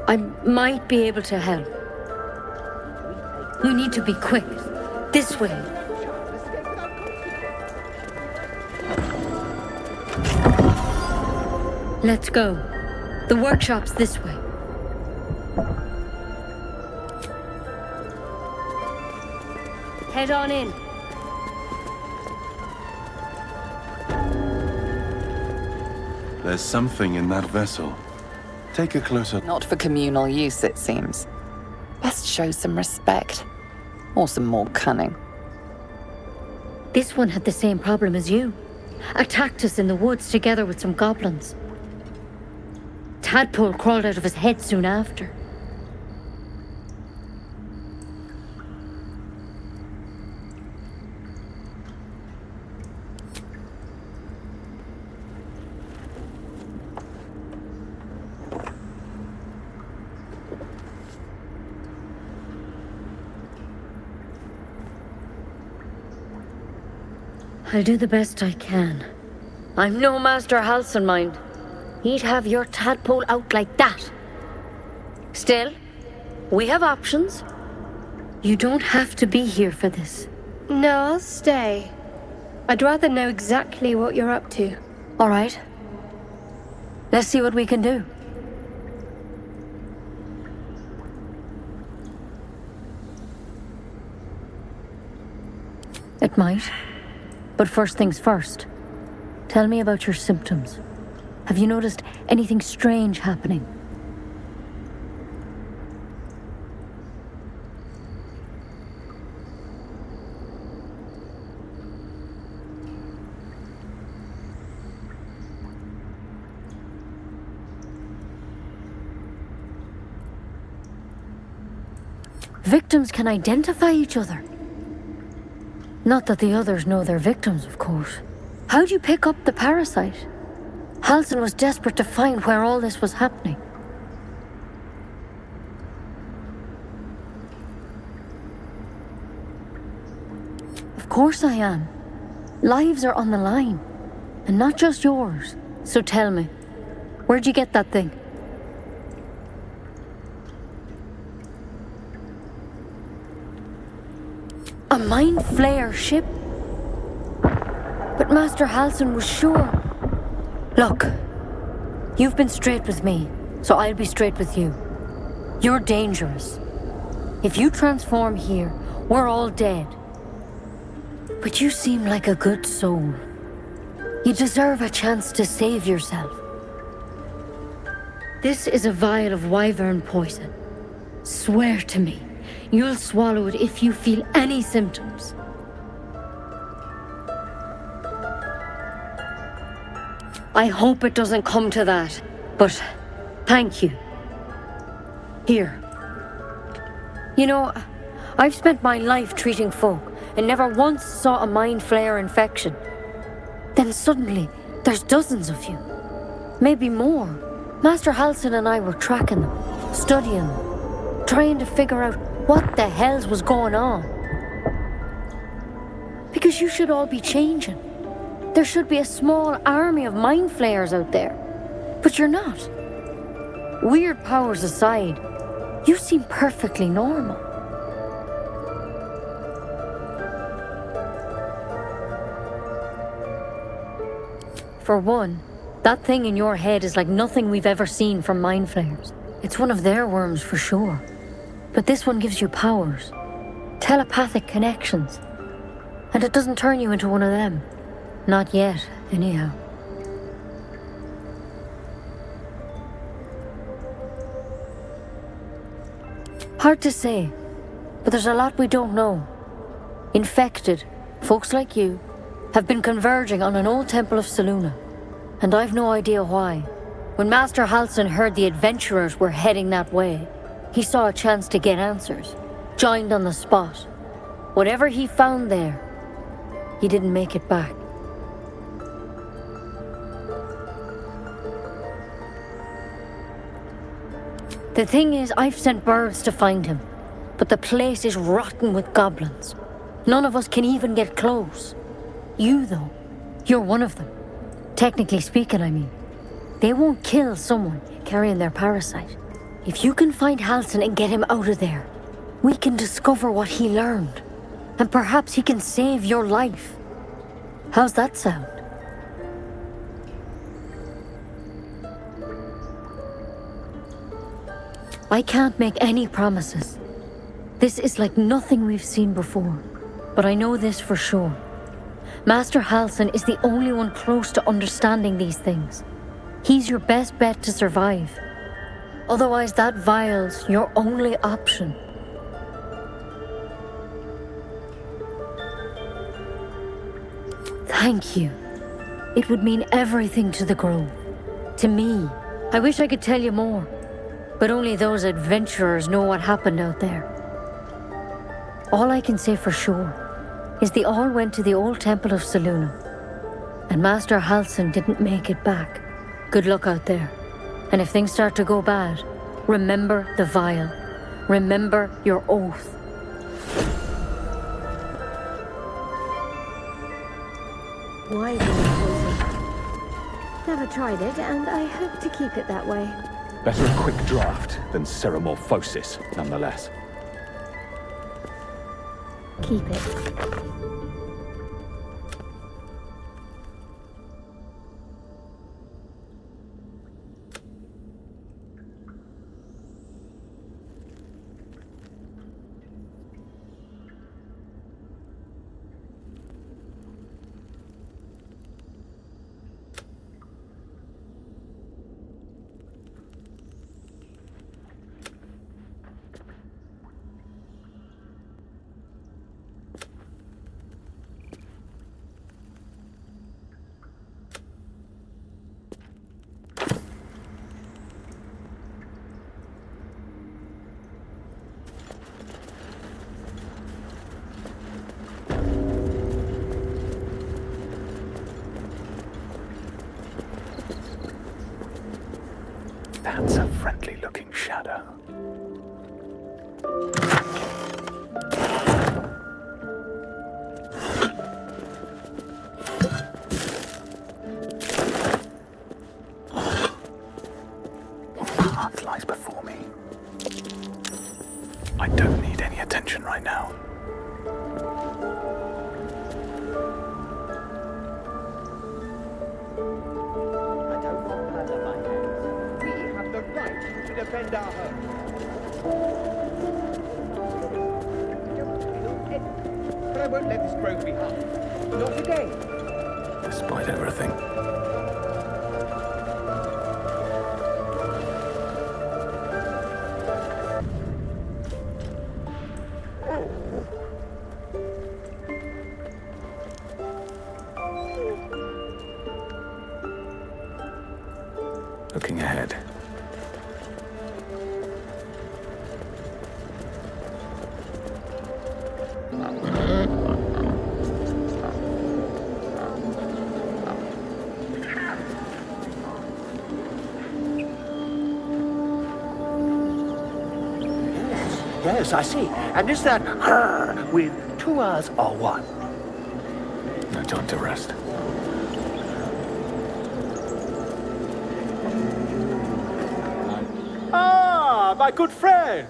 I might be able to help. We need to be quick. This way. Let's go. The workshop's this way. Head on in. There's something in that vessel. Take a closer... Not for communal use, it seems. Best show some respect. Or some more cunning. This one had the same problem as you. Attacked us in the woods together with some goblins. Tadpole crawled out of his head soon after. I'll do the best I can. I'm no Master Halsin, mind. He'd have your tadpole out like that. Still, we have options. You don't have to be here for this. No, I'll stay. I'd rather know exactly what you're up to. All right. Let's see what we can do. It might. But first things first. Tell me about your symptoms. Have you noticed anything strange happening? Victims can identify each other. Not that the others know they're victims, of course. How'd you pick up the parasite? Halsin was desperate to find where all this was happening. Of course I am. Lives are on the line. And not just yours. So tell me, where'd you get that thing? A mind flayer ship? But Master Halsin was sure. Look, you've been straight with me, so I'll be straight with you. You're dangerous. If you transform here, we're all dead. But you seem like a good soul. You deserve a chance to save yourself. This is a vial of wyvern poison. Swear to me, you'll swallow it if you feel any symptoms. I hope it doesn't come to that, but thank you. Here. You know, I've spent my life treating folk and never once saw a mind flayer infection. Then suddenly, there's dozens of you. Maybe more. Master Halsin and I were tracking them, studying them, trying to figure out what the hells was going on. Because you should all be changing. There should be a small army of mind flayers out there. But you're not. Weird powers aside, you seem perfectly normal. For one, that thing in your head is like nothing we've ever seen from mind flayers. It's one of their worms for sure. But this one gives you powers. Telepathic connections. And it doesn't turn you into one of them. Not yet, anyhow. Hard to say, but there's a lot we don't know. Infected, folks like you, have been converging on an old temple of Selûne, and I've no idea why. When Master Halsin heard the adventurers were heading that way, he saw a chance to get answers, joined on the spot. Whatever he found there, he didn't make it back. The thing is, I've sent birds to find him, but the place is rotten with goblins. None of us can even get close. You, though, you're one of them. Technically speaking, I mean. They won't kill someone carrying their parasite. If you can find Halsin and get him out of there, we can discover what he learned. And perhaps he can save your life. How's that sound? I can't make any promises. This is like nothing we've seen before. But I know this for sure. Master Halsin is the only one close to understanding these things. He's your best bet to survive. Otherwise, that vial's your only option. Thank you. It would mean everything to the Grove. To me. I wish I could tell you more. But only those adventurers know what happened out there. All I can say for sure is they all went to the old temple of Selûne. And Master Halsin didn't make it back. Good luck out there. And if things start to go bad, remember the vial. Remember your oath. wide poison. Never tried it, and I hope to keep it that way. Better a quick draft than ceremorphosis, nonetheless. Keep it. That's a friendly-looking shadow. Path lies before me. I don't need any attention right now. Defend our home. But I won't let this grove be harmed. Not again. Despite everything. Looking ahead. Yes, I see. And is that with 2 R's or 1? No time to rest. Ah, my good friend.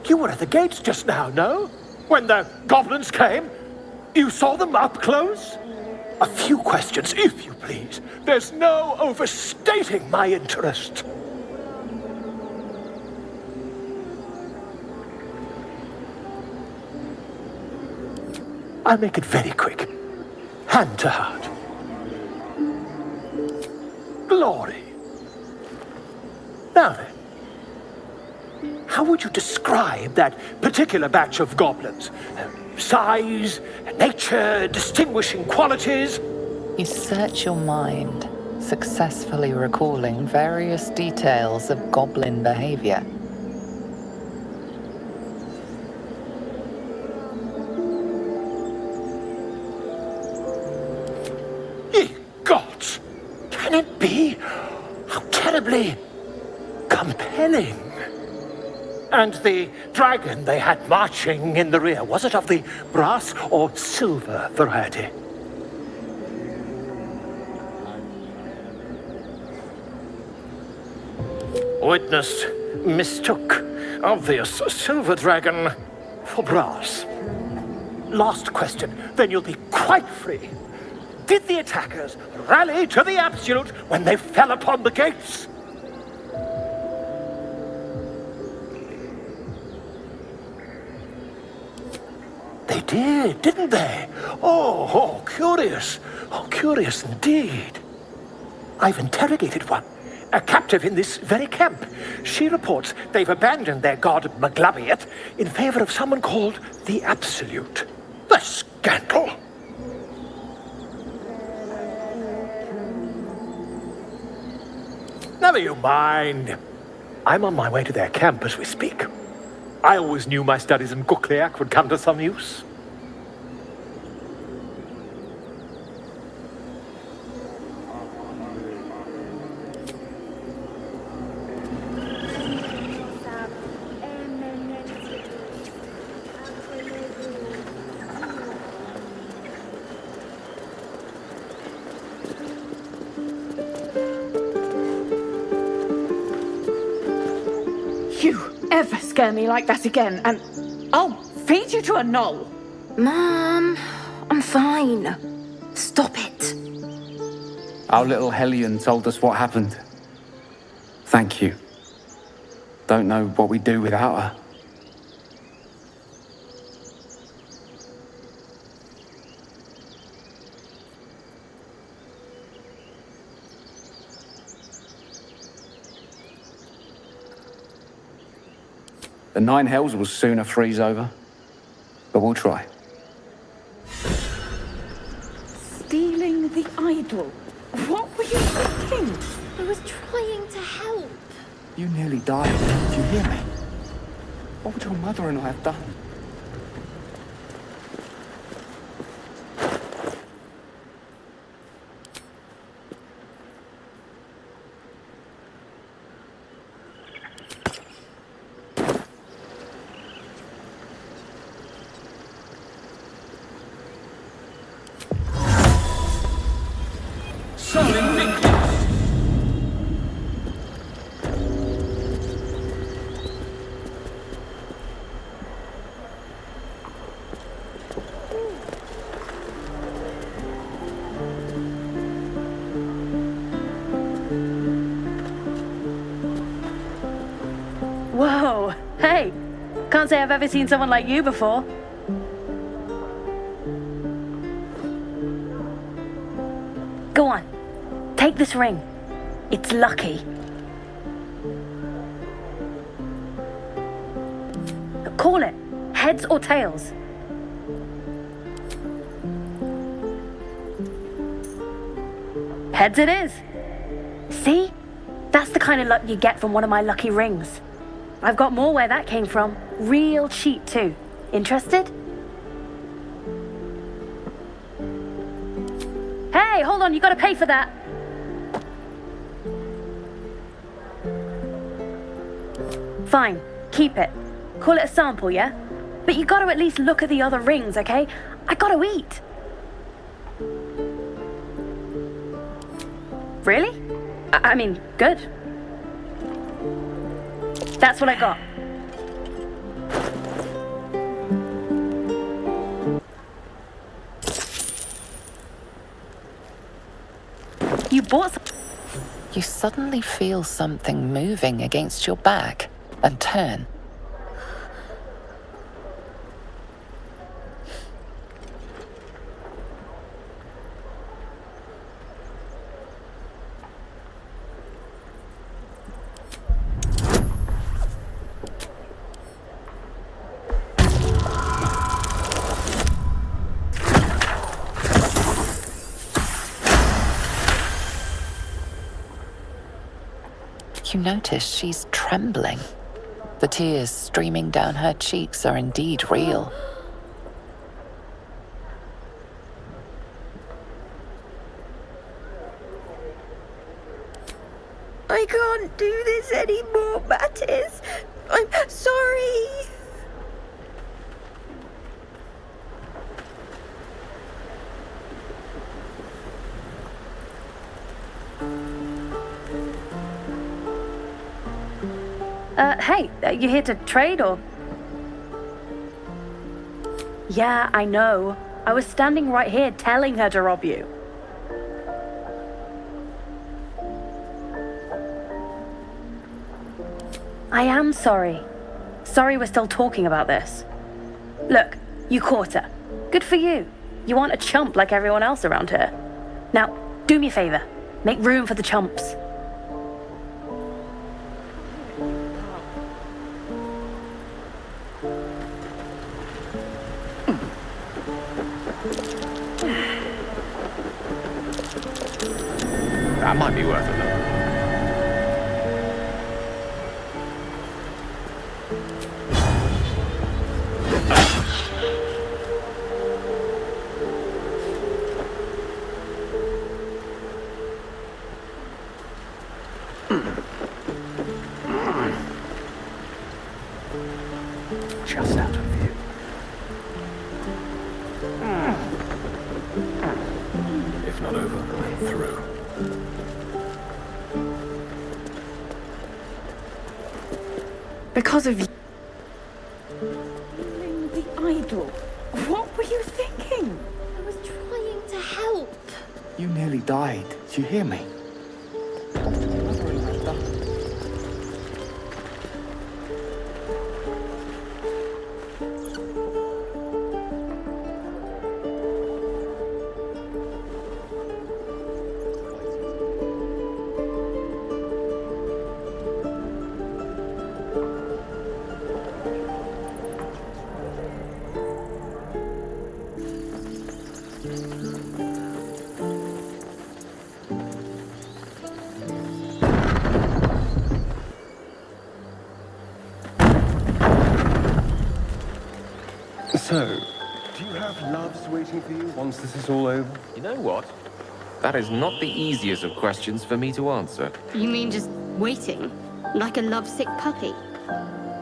You were at the gates just now, no? When the goblins came? You saw them up close? A few questions, if you please. There's no overstating my interest. I'll make it very quick. Hand to heart. Glory. Now then, how would you describe that particular batch of goblins? Size, nature, distinguishing qualities? You search your mind, successfully recalling various details of goblin behavior. Can it be? How terribly compelling. And the dragon they had marching in the rear, was it of the brass or silver variety? Witness mistook obvious silver dragon for brass. Last question, then you'll be quite free. Did the attackers rally to the absolute when they fell upon the gates? They did, didn't they? Oh, curious. Oh, curious indeed. I've interrogated one, a captive in this very camp. She reports they've abandoned their god Maglabiet in favor of someone called the Absolute. The scandal! Never you mind. I'm on my way to their camp as we speak. I always knew my studies in Gukliak would come to some use. you ever scare me like that again, and I'll feed you to a knoll. Mom, I'm fine. Stop it. Our little Hellion told us what happened. Thank you. Don't know what we'd do without her. The Nine Hells will sooner freeze over, but we'll try. Stealing the idol. What were you thinking? I was trying to help. You nearly died. Did you hear me? What would your mother and I have done? Whoa, hey, can't say I've ever seen someone like you before. Go on, take this ring. It's lucky. Call it, heads or tails. Heads it is. See? That's the kind of luck you get from one of my lucky rings. I've got more where that came from. Real cheap too. Interested? Hey, hold on, you gotta pay for that. Fine, keep it. Call it a sample, yeah? But you gotta at least look at the other rings, okay? I gotta eat. Really? I mean, good. That's what I got. You bought some... You suddenly feel something moving against your back and turn. You notice she's trembling. The tears streaming down her cheeks are indeed real. I can't do this anymore, Mattis. I'm sorry. Hey, you here to trade or? Yeah, I know. I was standing right here telling her to rob you. I am sorry. Sorry we're still talking about this. Look, you caught her. Good for you. You aren't a chump like everyone else around here. Now, do me a favor. Make room for the chumps. That might be worth a look. Just out of view. If not over, then through. Because of you. The idol. What were you thinking? I was trying to help. You nearly died. Do you hear me? So, do you have loves waiting for you once this is all over? You know what? That is not the easiest of questions for me to answer. You mean just waiting? Like a lovesick puppy?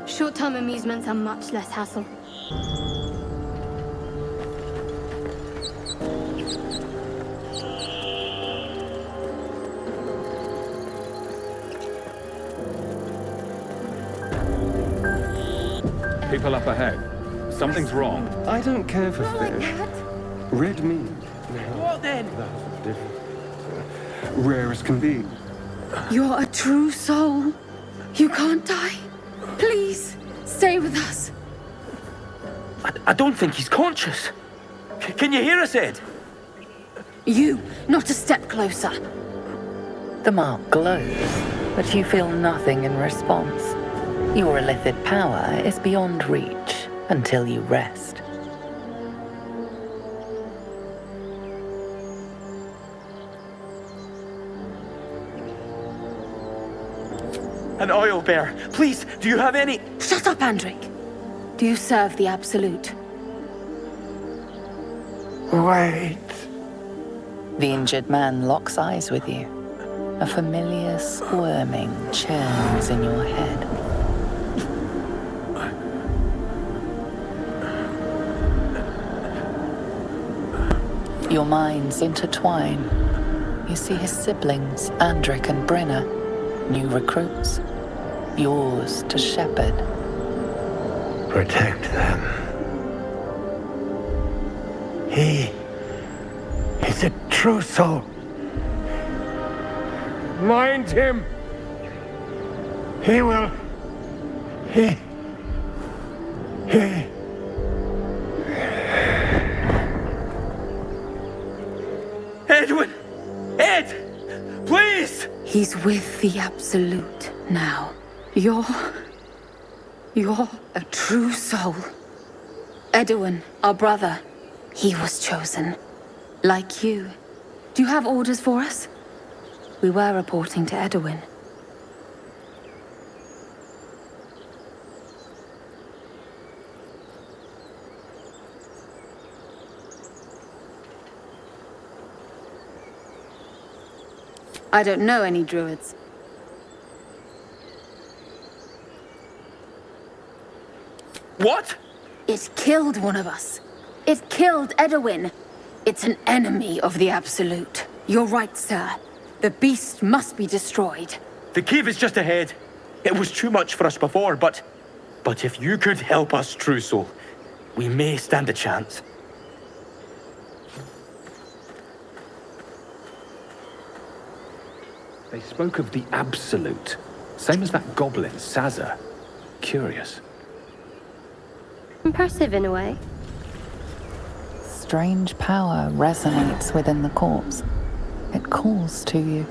Short-term amusements are much less hassle. People up ahead. Something's wrong. I don't care for fish. Red meat. What then? That's different. Rare as can be. You're a true soul. You can't die. Please, stay with us. I don't think he's conscious. Can you hear us, Ed? You, not a step closer. The mark glows, but you feel nothing in response. Your illithid power is beyond reach until you rest. An oil bear. Please, do you have any... Shut up, Andric. Do you serve the Absolute? Wait. The injured man locks eyes with you. A familiar squirming churns in your head. Your minds intertwine. You see his siblings, Andric and Brenna, new recruits, yours to shepherd. Protect them. He is a true soul. Mind him. He will. He. Edwin! Ed! Please! He's with the Absolute now. You're a true soul. Edwin, our brother, he was chosen. Like you. Do you have orders for us? We were reporting to Edwin. I don't know any druids. What? It killed one of us. It killed Edwin. It's an enemy of the Absolute. You're right, sir. The beast must be destroyed. The cave is just ahead. It was too much for us before, but if you could help us, True Soul, we may stand a chance. They spoke of the Absolute. Same as that goblin, Sazza. Curious. Impressive in a way. Strange power resonates within the corpse. It calls to you.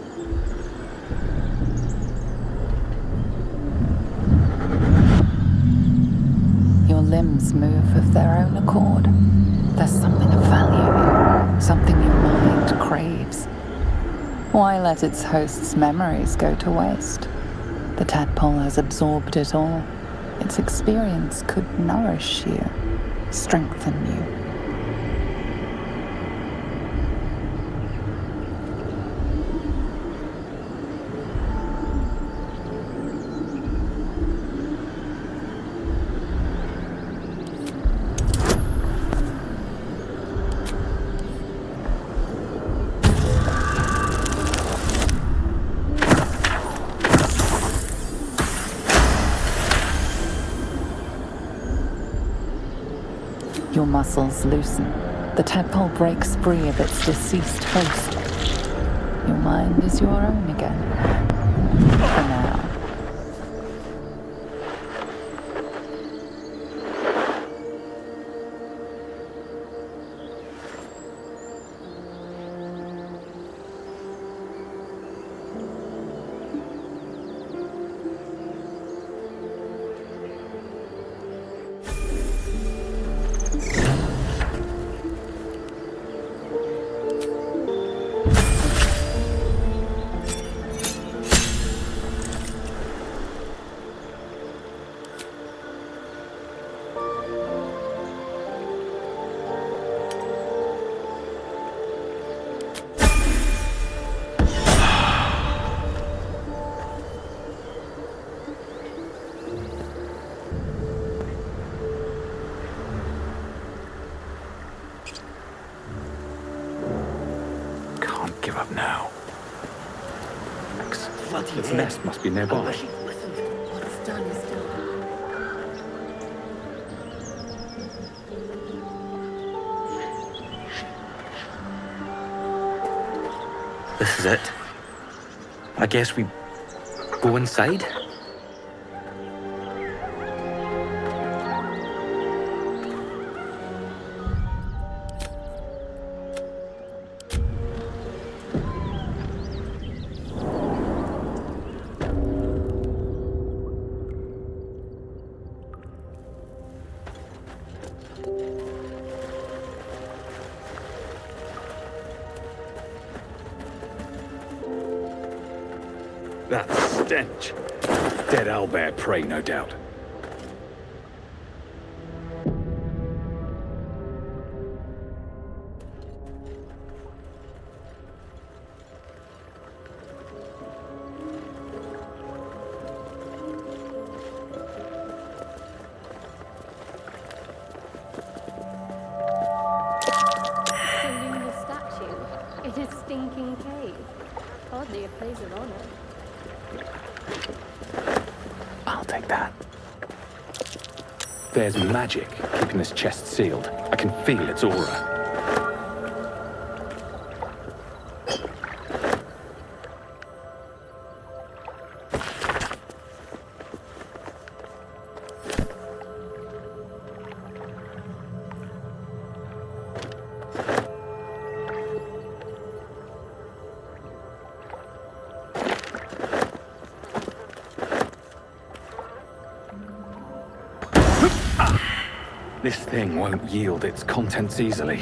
Your limbs move of their own accord. There's something of value, something your mind craves. Why let its host's memories go to waste? The tadpole has absorbed it all. Its experience could nourish you, strengthen you. Your muscles loosen. The tadpole breaks free of its deceased host. Your mind is your own again. For now. Give up now. Its nest must be nearby. What's done is done. This is it. I guess we go inside? That stench. Dead owlbear prey, no doubt. Lunar statue in a stinking cave. Hardly a place of honor. I'll take that. There's magic keeping this chest sealed. I can feel its aura. This thing won't yield its contents easily.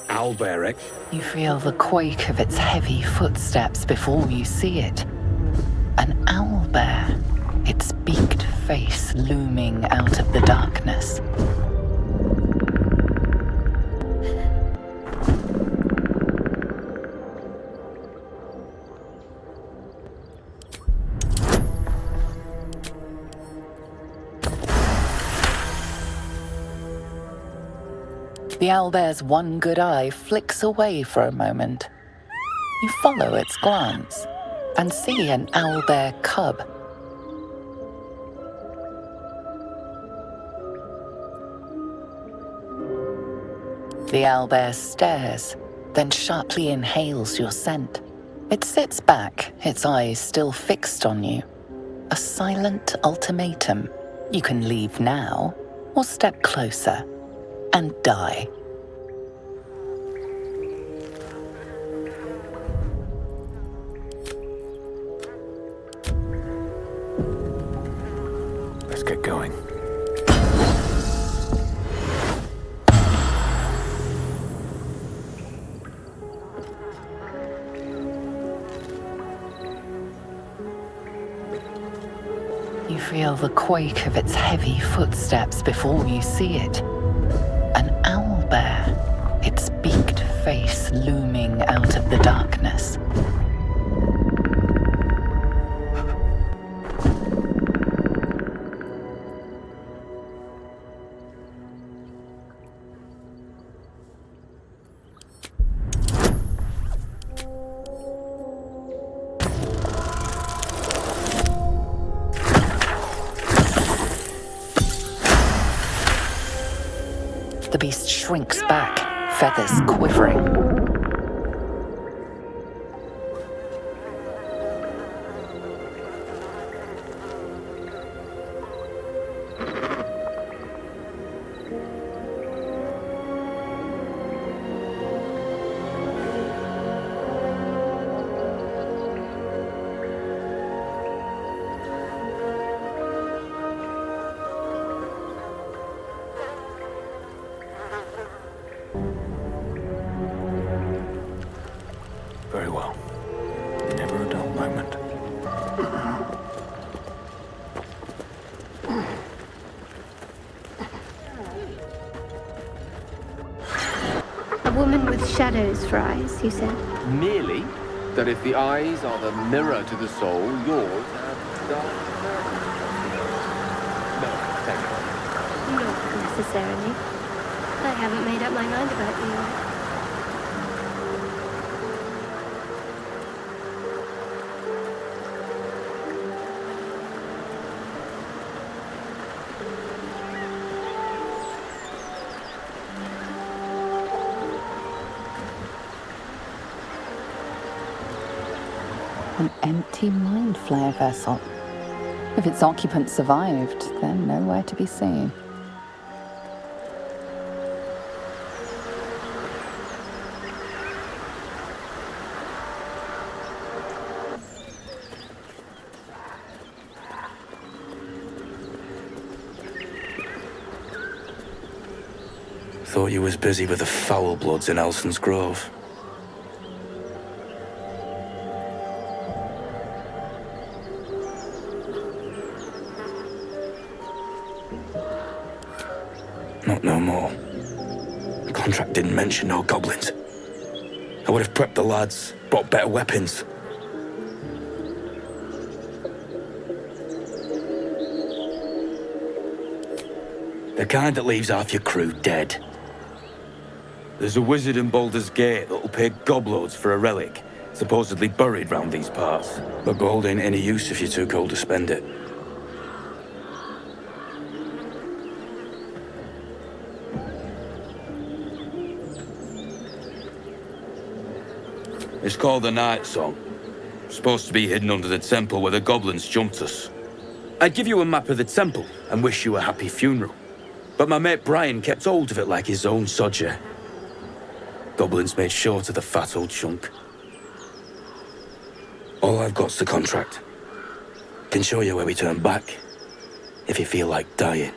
Owlbear, You feel the quake of its heavy footsteps before you see it. An owlbear, its beaked face looming out of the darkness. The owlbear's one good eye flicks away for a moment. You follow its glance and see an owlbear cub. The owlbear stares, then sharply inhales your scent. It sits back, its eyes still fixed on you. A silent ultimatum. You can leave now, or step closer and die. Let's get going. You feel the quake of its heavy footsteps before you see it. An owlbear, its beaked face looming out of the darkness. The beast shrinks back, feathers quivering. Very well. Never a dull moment. A woman with shadows for eyes, you said? Merely that if the eyes are the mirror to the soul, yours have dark. No, take Not necessarily. I haven't made up my mind about you yet. An empty mind flare vessel. If its occupant survived, then nowhere to be seen. Thought you was busy with the foul bloods in Elson's Grove. Not no more. The contract didn't mention no goblins. I would have prepped the lads, brought better weapons. The kind that leaves half your crew dead. There's a wizard in Baldur's Gate that'll pay gobloads for a relic, supposedly buried round these parts. But gold ain't any use if you're too cold to spend it. It's called the Night Song. Supposed to be hidden under the temple where the goblins jumped us. I'd give you a map of the temple and wish you a happy funeral. But my mate Brian kept hold of it like his own sodger. Goblins made short of the fat old chunk. All I've got's the contract. Can show you where we turn back, if you feel like dying.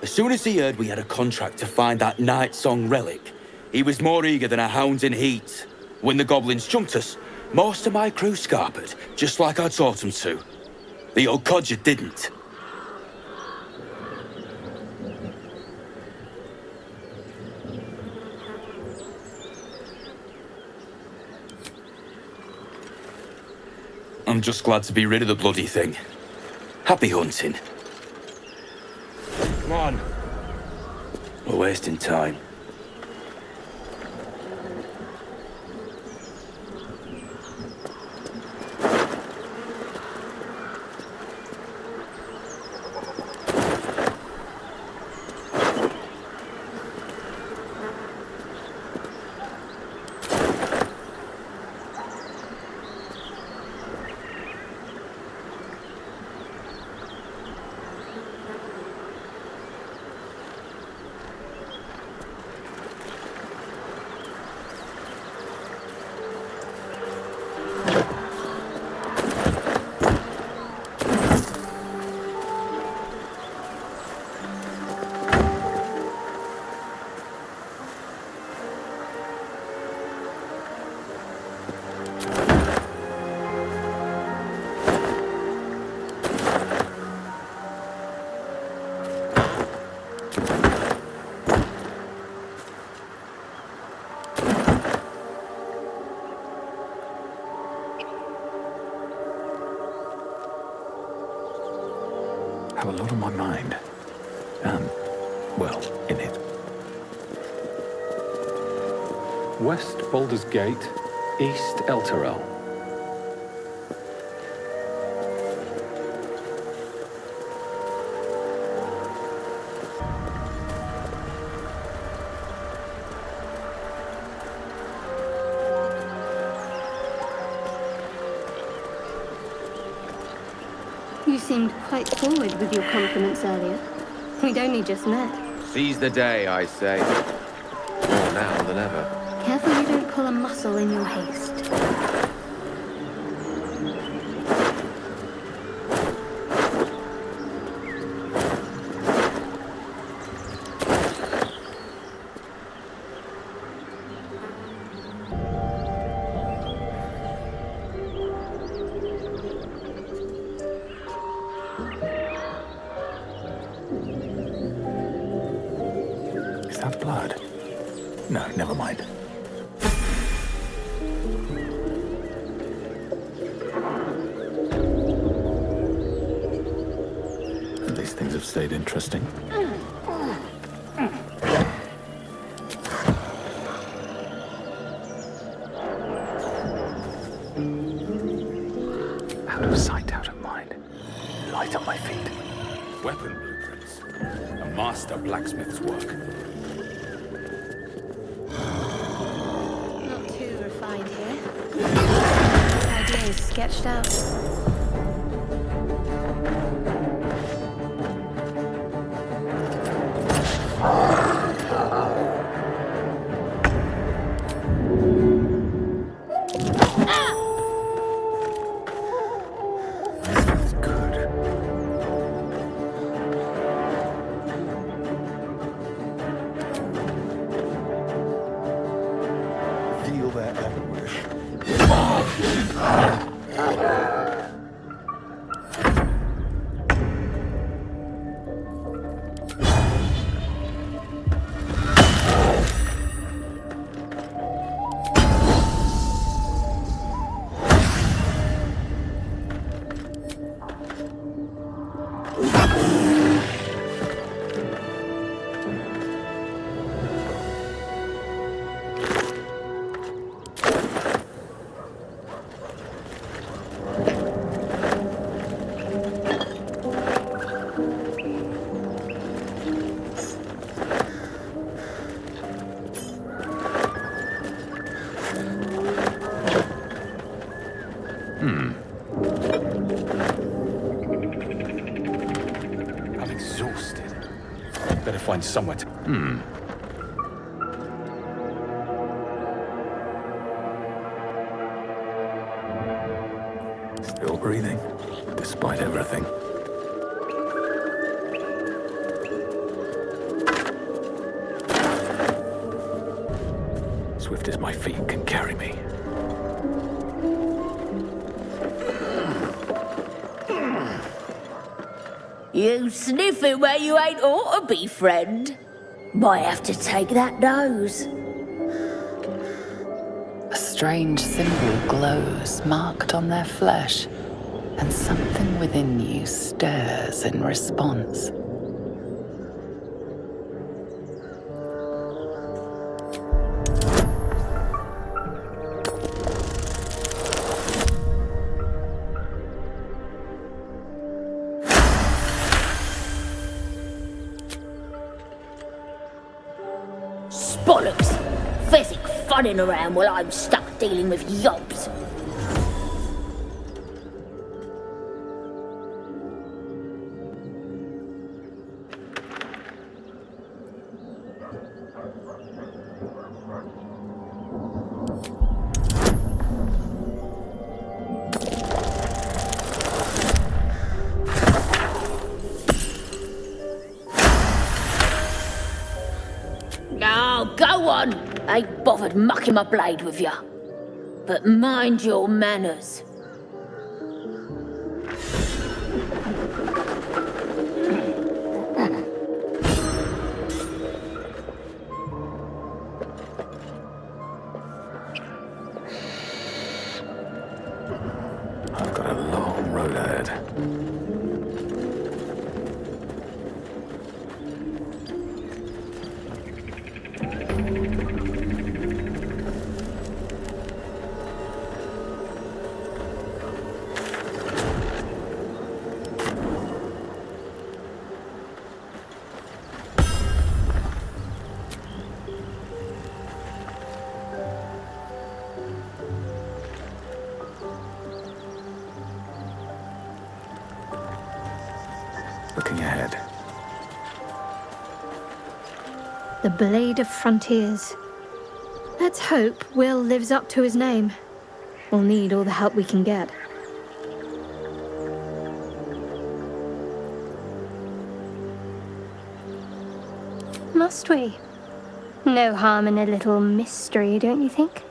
As soon as he heard we had a contract to find that Night Song relic, he was more eager than a hound in heat. When the goblins jumped us, most of my crew scarpered, just like I taught them to. The old codger didn't. I'm just glad to be rid of the bloody thing. Happy hunting. Come on. We're wasting time. Have a lot on my mind. Well, in it. West Baldur's Gate, East Elturel. You seemed quite forward with your compliments earlier. We'd only just met. Seize the day, I say. More now than ever. Careful you don't pull a muscle in your haste. Is that blood? No, never mind. These things have stayed interesting. Out of sight, out of mind. Light on my feet. Weapon blueprints. A master blacksmith's work. Not too refined here. Idea is sketched out. Feel their anguish. I'm exhausted. Better find somewhere to... Still breathing, despite everything. Swift as my feet can carry me. You sniffing where you ain't ought to be, friend. Might have to take that nose. A strange symbol glows, marked on their flesh, and something within you stirs in response. Bollocks! Physic funning around while I'm stuck dealing with yobs. Oh, go on! Ain't bothered mucking my blade with ya. But mind your manners. I've got a long road ahead. Looking ahead. The Blade of Frontiers. Let's hope Will lives up to his name. We'll need all the help we can get. Must we? No harm in a little mystery, don't you think?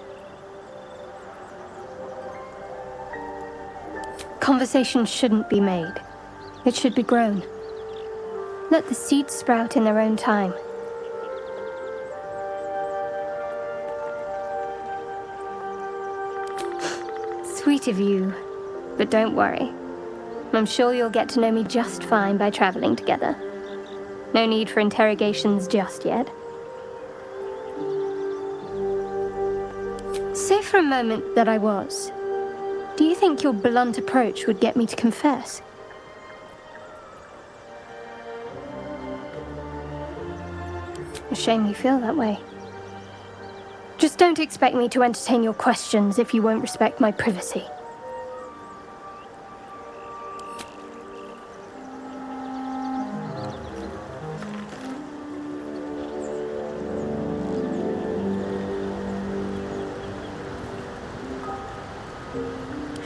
Conversation shouldn't be made. It should be grown. Let the seeds sprout in their own time. Sweet of you, but don't worry. I'm sure you'll get to know me just fine by traveling together. No need for interrogations just yet. Say for a moment that I was. Do you think your blunt approach would get me to confess? A shame you feel that way. Just don't expect me to entertain your questions if you won't respect my privacy.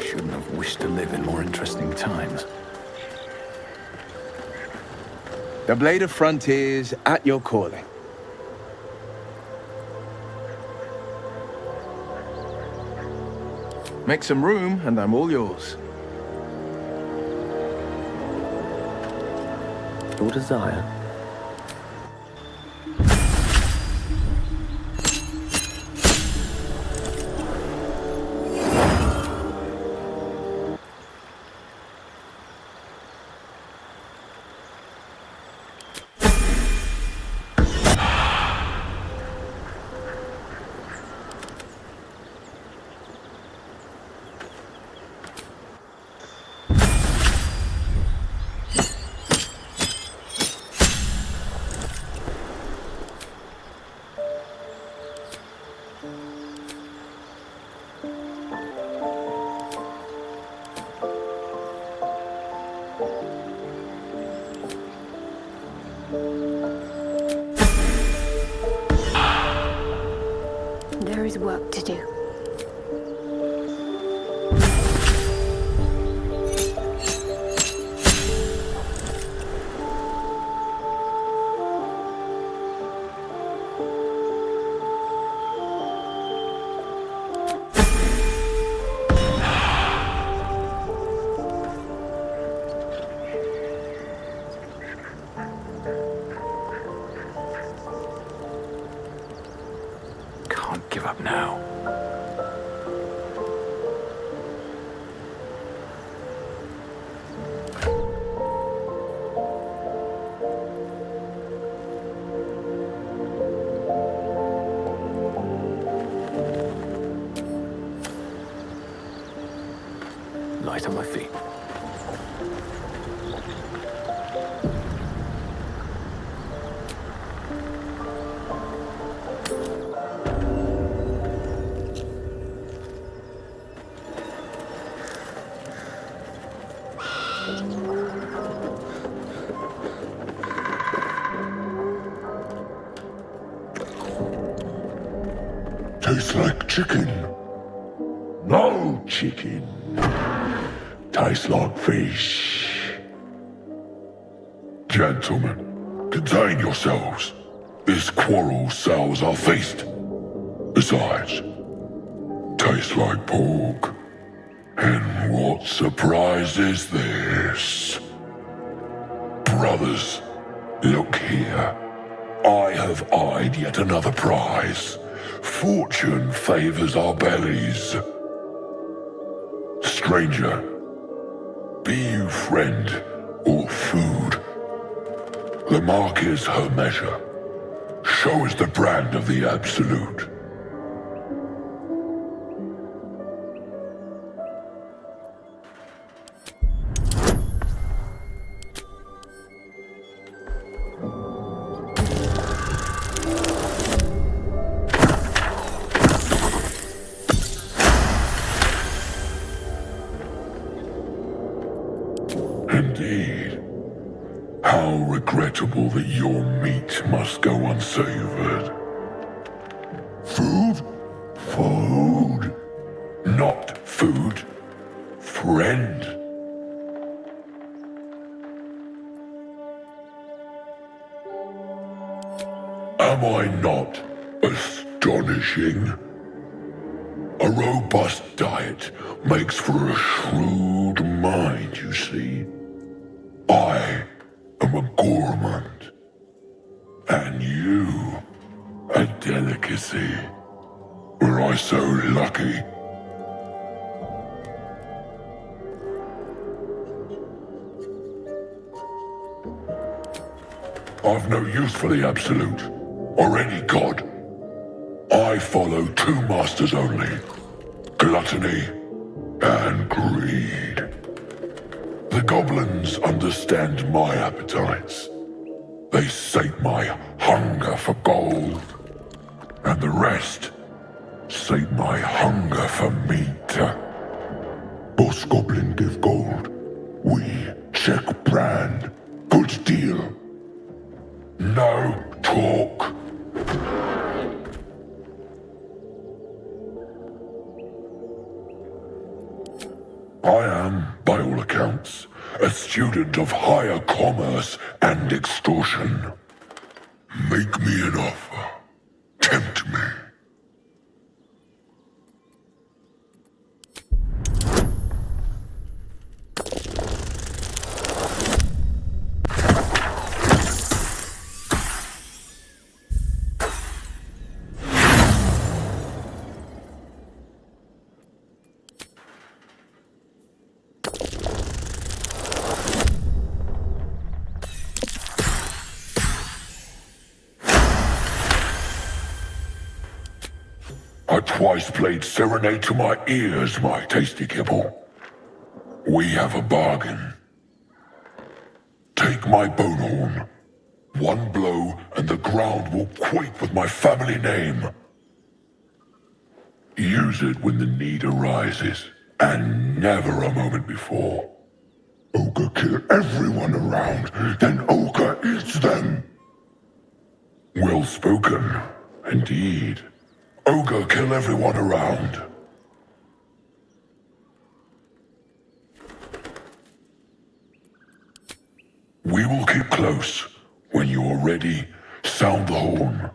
Shouldn't have wished to live in more interesting times. The Blade of Frontiers at your calling. Make some room, and I'm all yours. Your desire. There is work to do. Can't give up now. Light on my feet. Tastes like chicken. No chicken. Tastes like fish. Gentlemen, contain yourselves. This quarrel sours our feast. Besides, tastes like pork. And what surprise is this? Brothers, look here. I have eyed yet another prize. Fortune favors our bellies. Stranger, be you friend or food. The mark is her measure. Show us the brand of the absolute. Indeed. regrettable that your meat must go unsavored. Food? Food. Not food. Friend. Am I not astonishing? A robust diet makes for a shrewd mind, you see. I am a gourmand, and you a delicacy. Were I so lucky? I've no use for the Absolute, or any god. I follow two masters only, gluttony and greed. The goblins understand my appetites. They sate my hunger for gold, and the rest sate my hunger for meat. Boss Goblin give gold, we check brand. Good deal. No talk. I am, by all accounts, a student of higher commerce and extortion. Make me an offer. Tempt me. I twice played serenade to my ears, my tasty kibble. We have a bargain. Take my bone horn. One blow and the ground will quake with my family name. Use it when the need arises, and never a moment before. Ogre kill everyone around, then Ogre eats them. Well spoken, indeed. Ogre kill everyone around. We will keep close. When you are ready, sound the horn.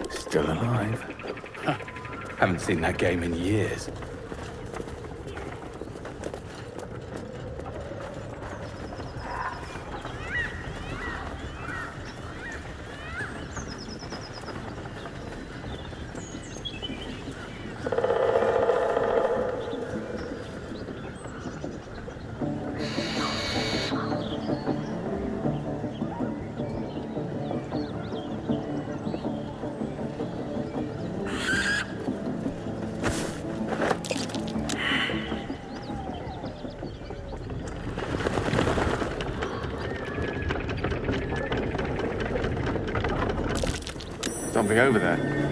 Still alive? Huh. Haven't seen that game in years. Something over there.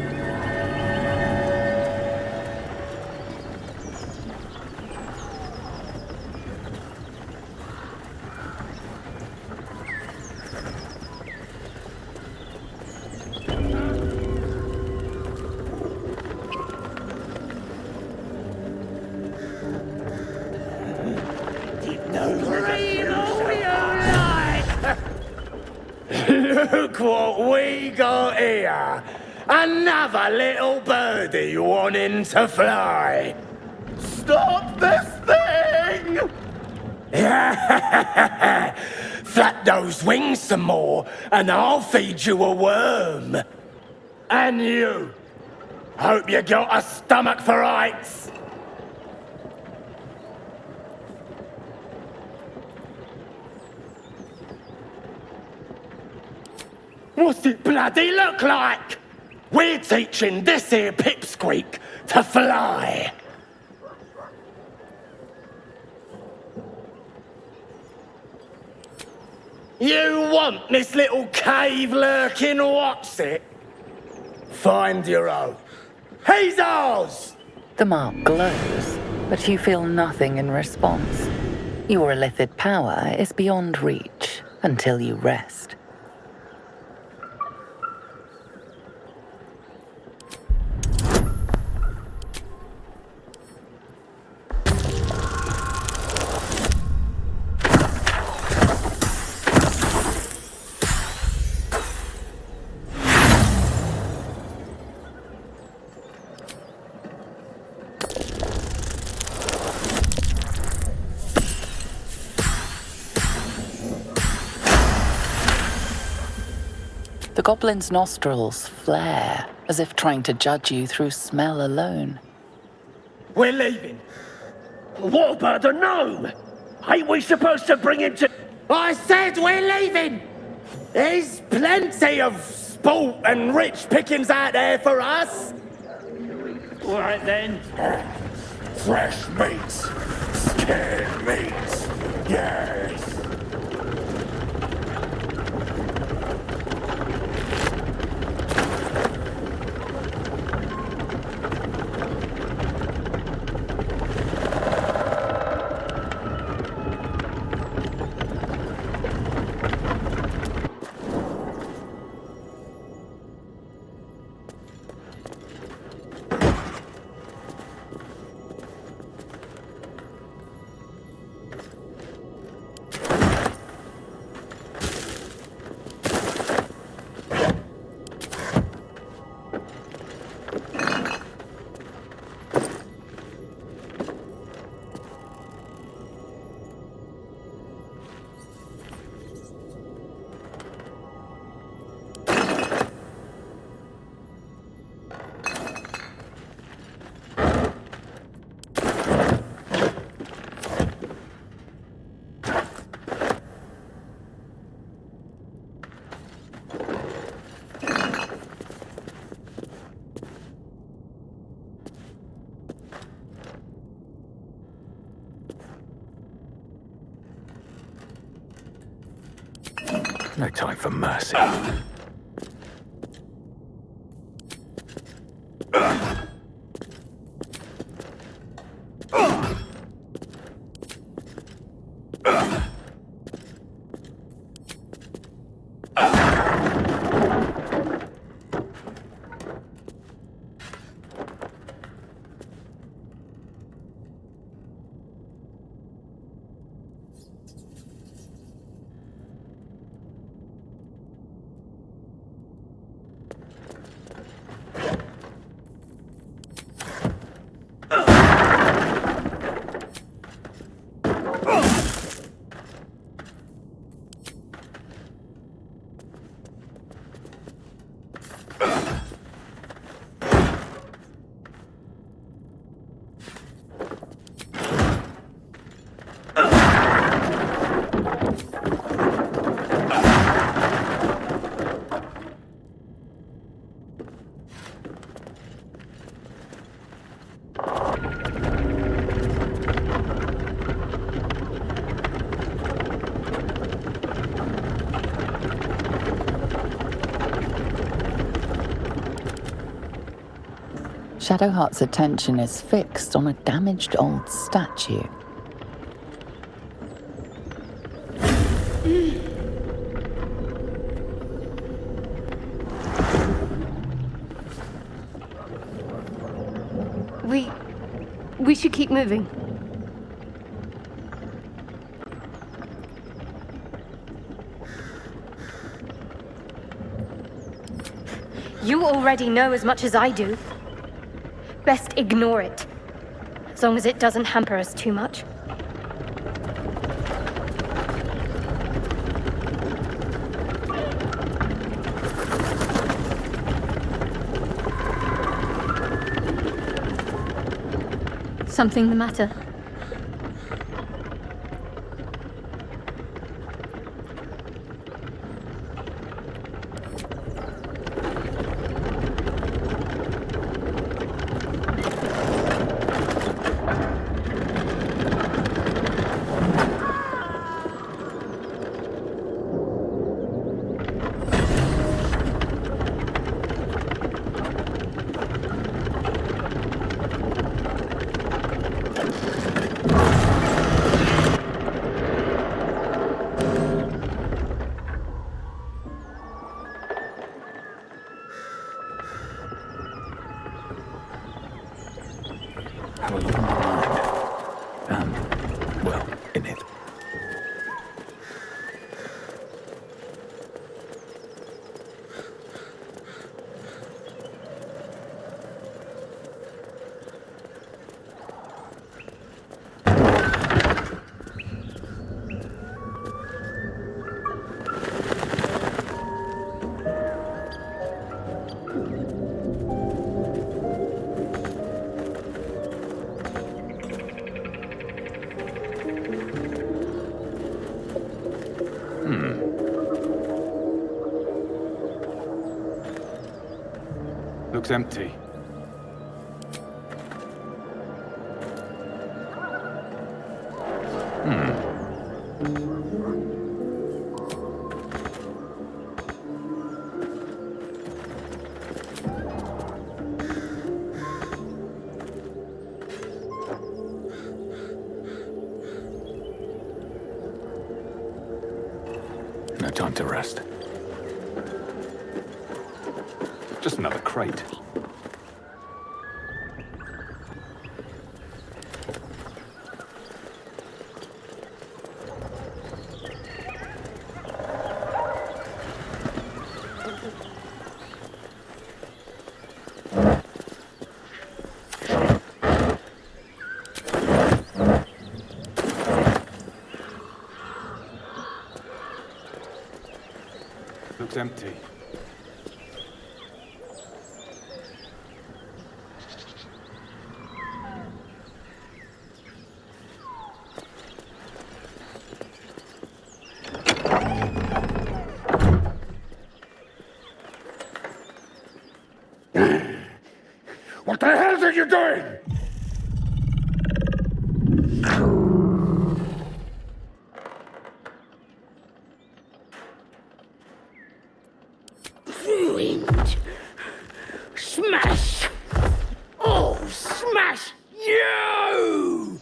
Look what we got here! Another little birdie wanting to fly! Stop this thing! Flap those wings some more, and I'll feed you a worm. And you! Hope you got a stomach for heights! What's it bloody look like? We're teaching this here pipsqueak to fly. You want this little cave lurking what's it? Find your own. He's ours! The mark glows, but you feel nothing in response. Your illithid power is beyond reach until you rest. The goblin's nostrils flare, as if trying to judge you through smell alone. We're leaving. What about the gnome? Ain't we supposed to bring him to... I said we're leaving! There's plenty of sport and rich pickings out there for us. All right then. Fresh meats. Scared meats. Yes. No time for mercy. Shadowheart's attention is fixed on a damaged old statue. We should keep moving. You already know as much as I do. Best ignore it, as long as it doesn't hamper us too much. Something the matter? have a look on my mind. Well, in it. Looks empty. No time to rest. Just another crate. Looks empty. What the hell are you doing? Ruined. Smash! Oh, smash you!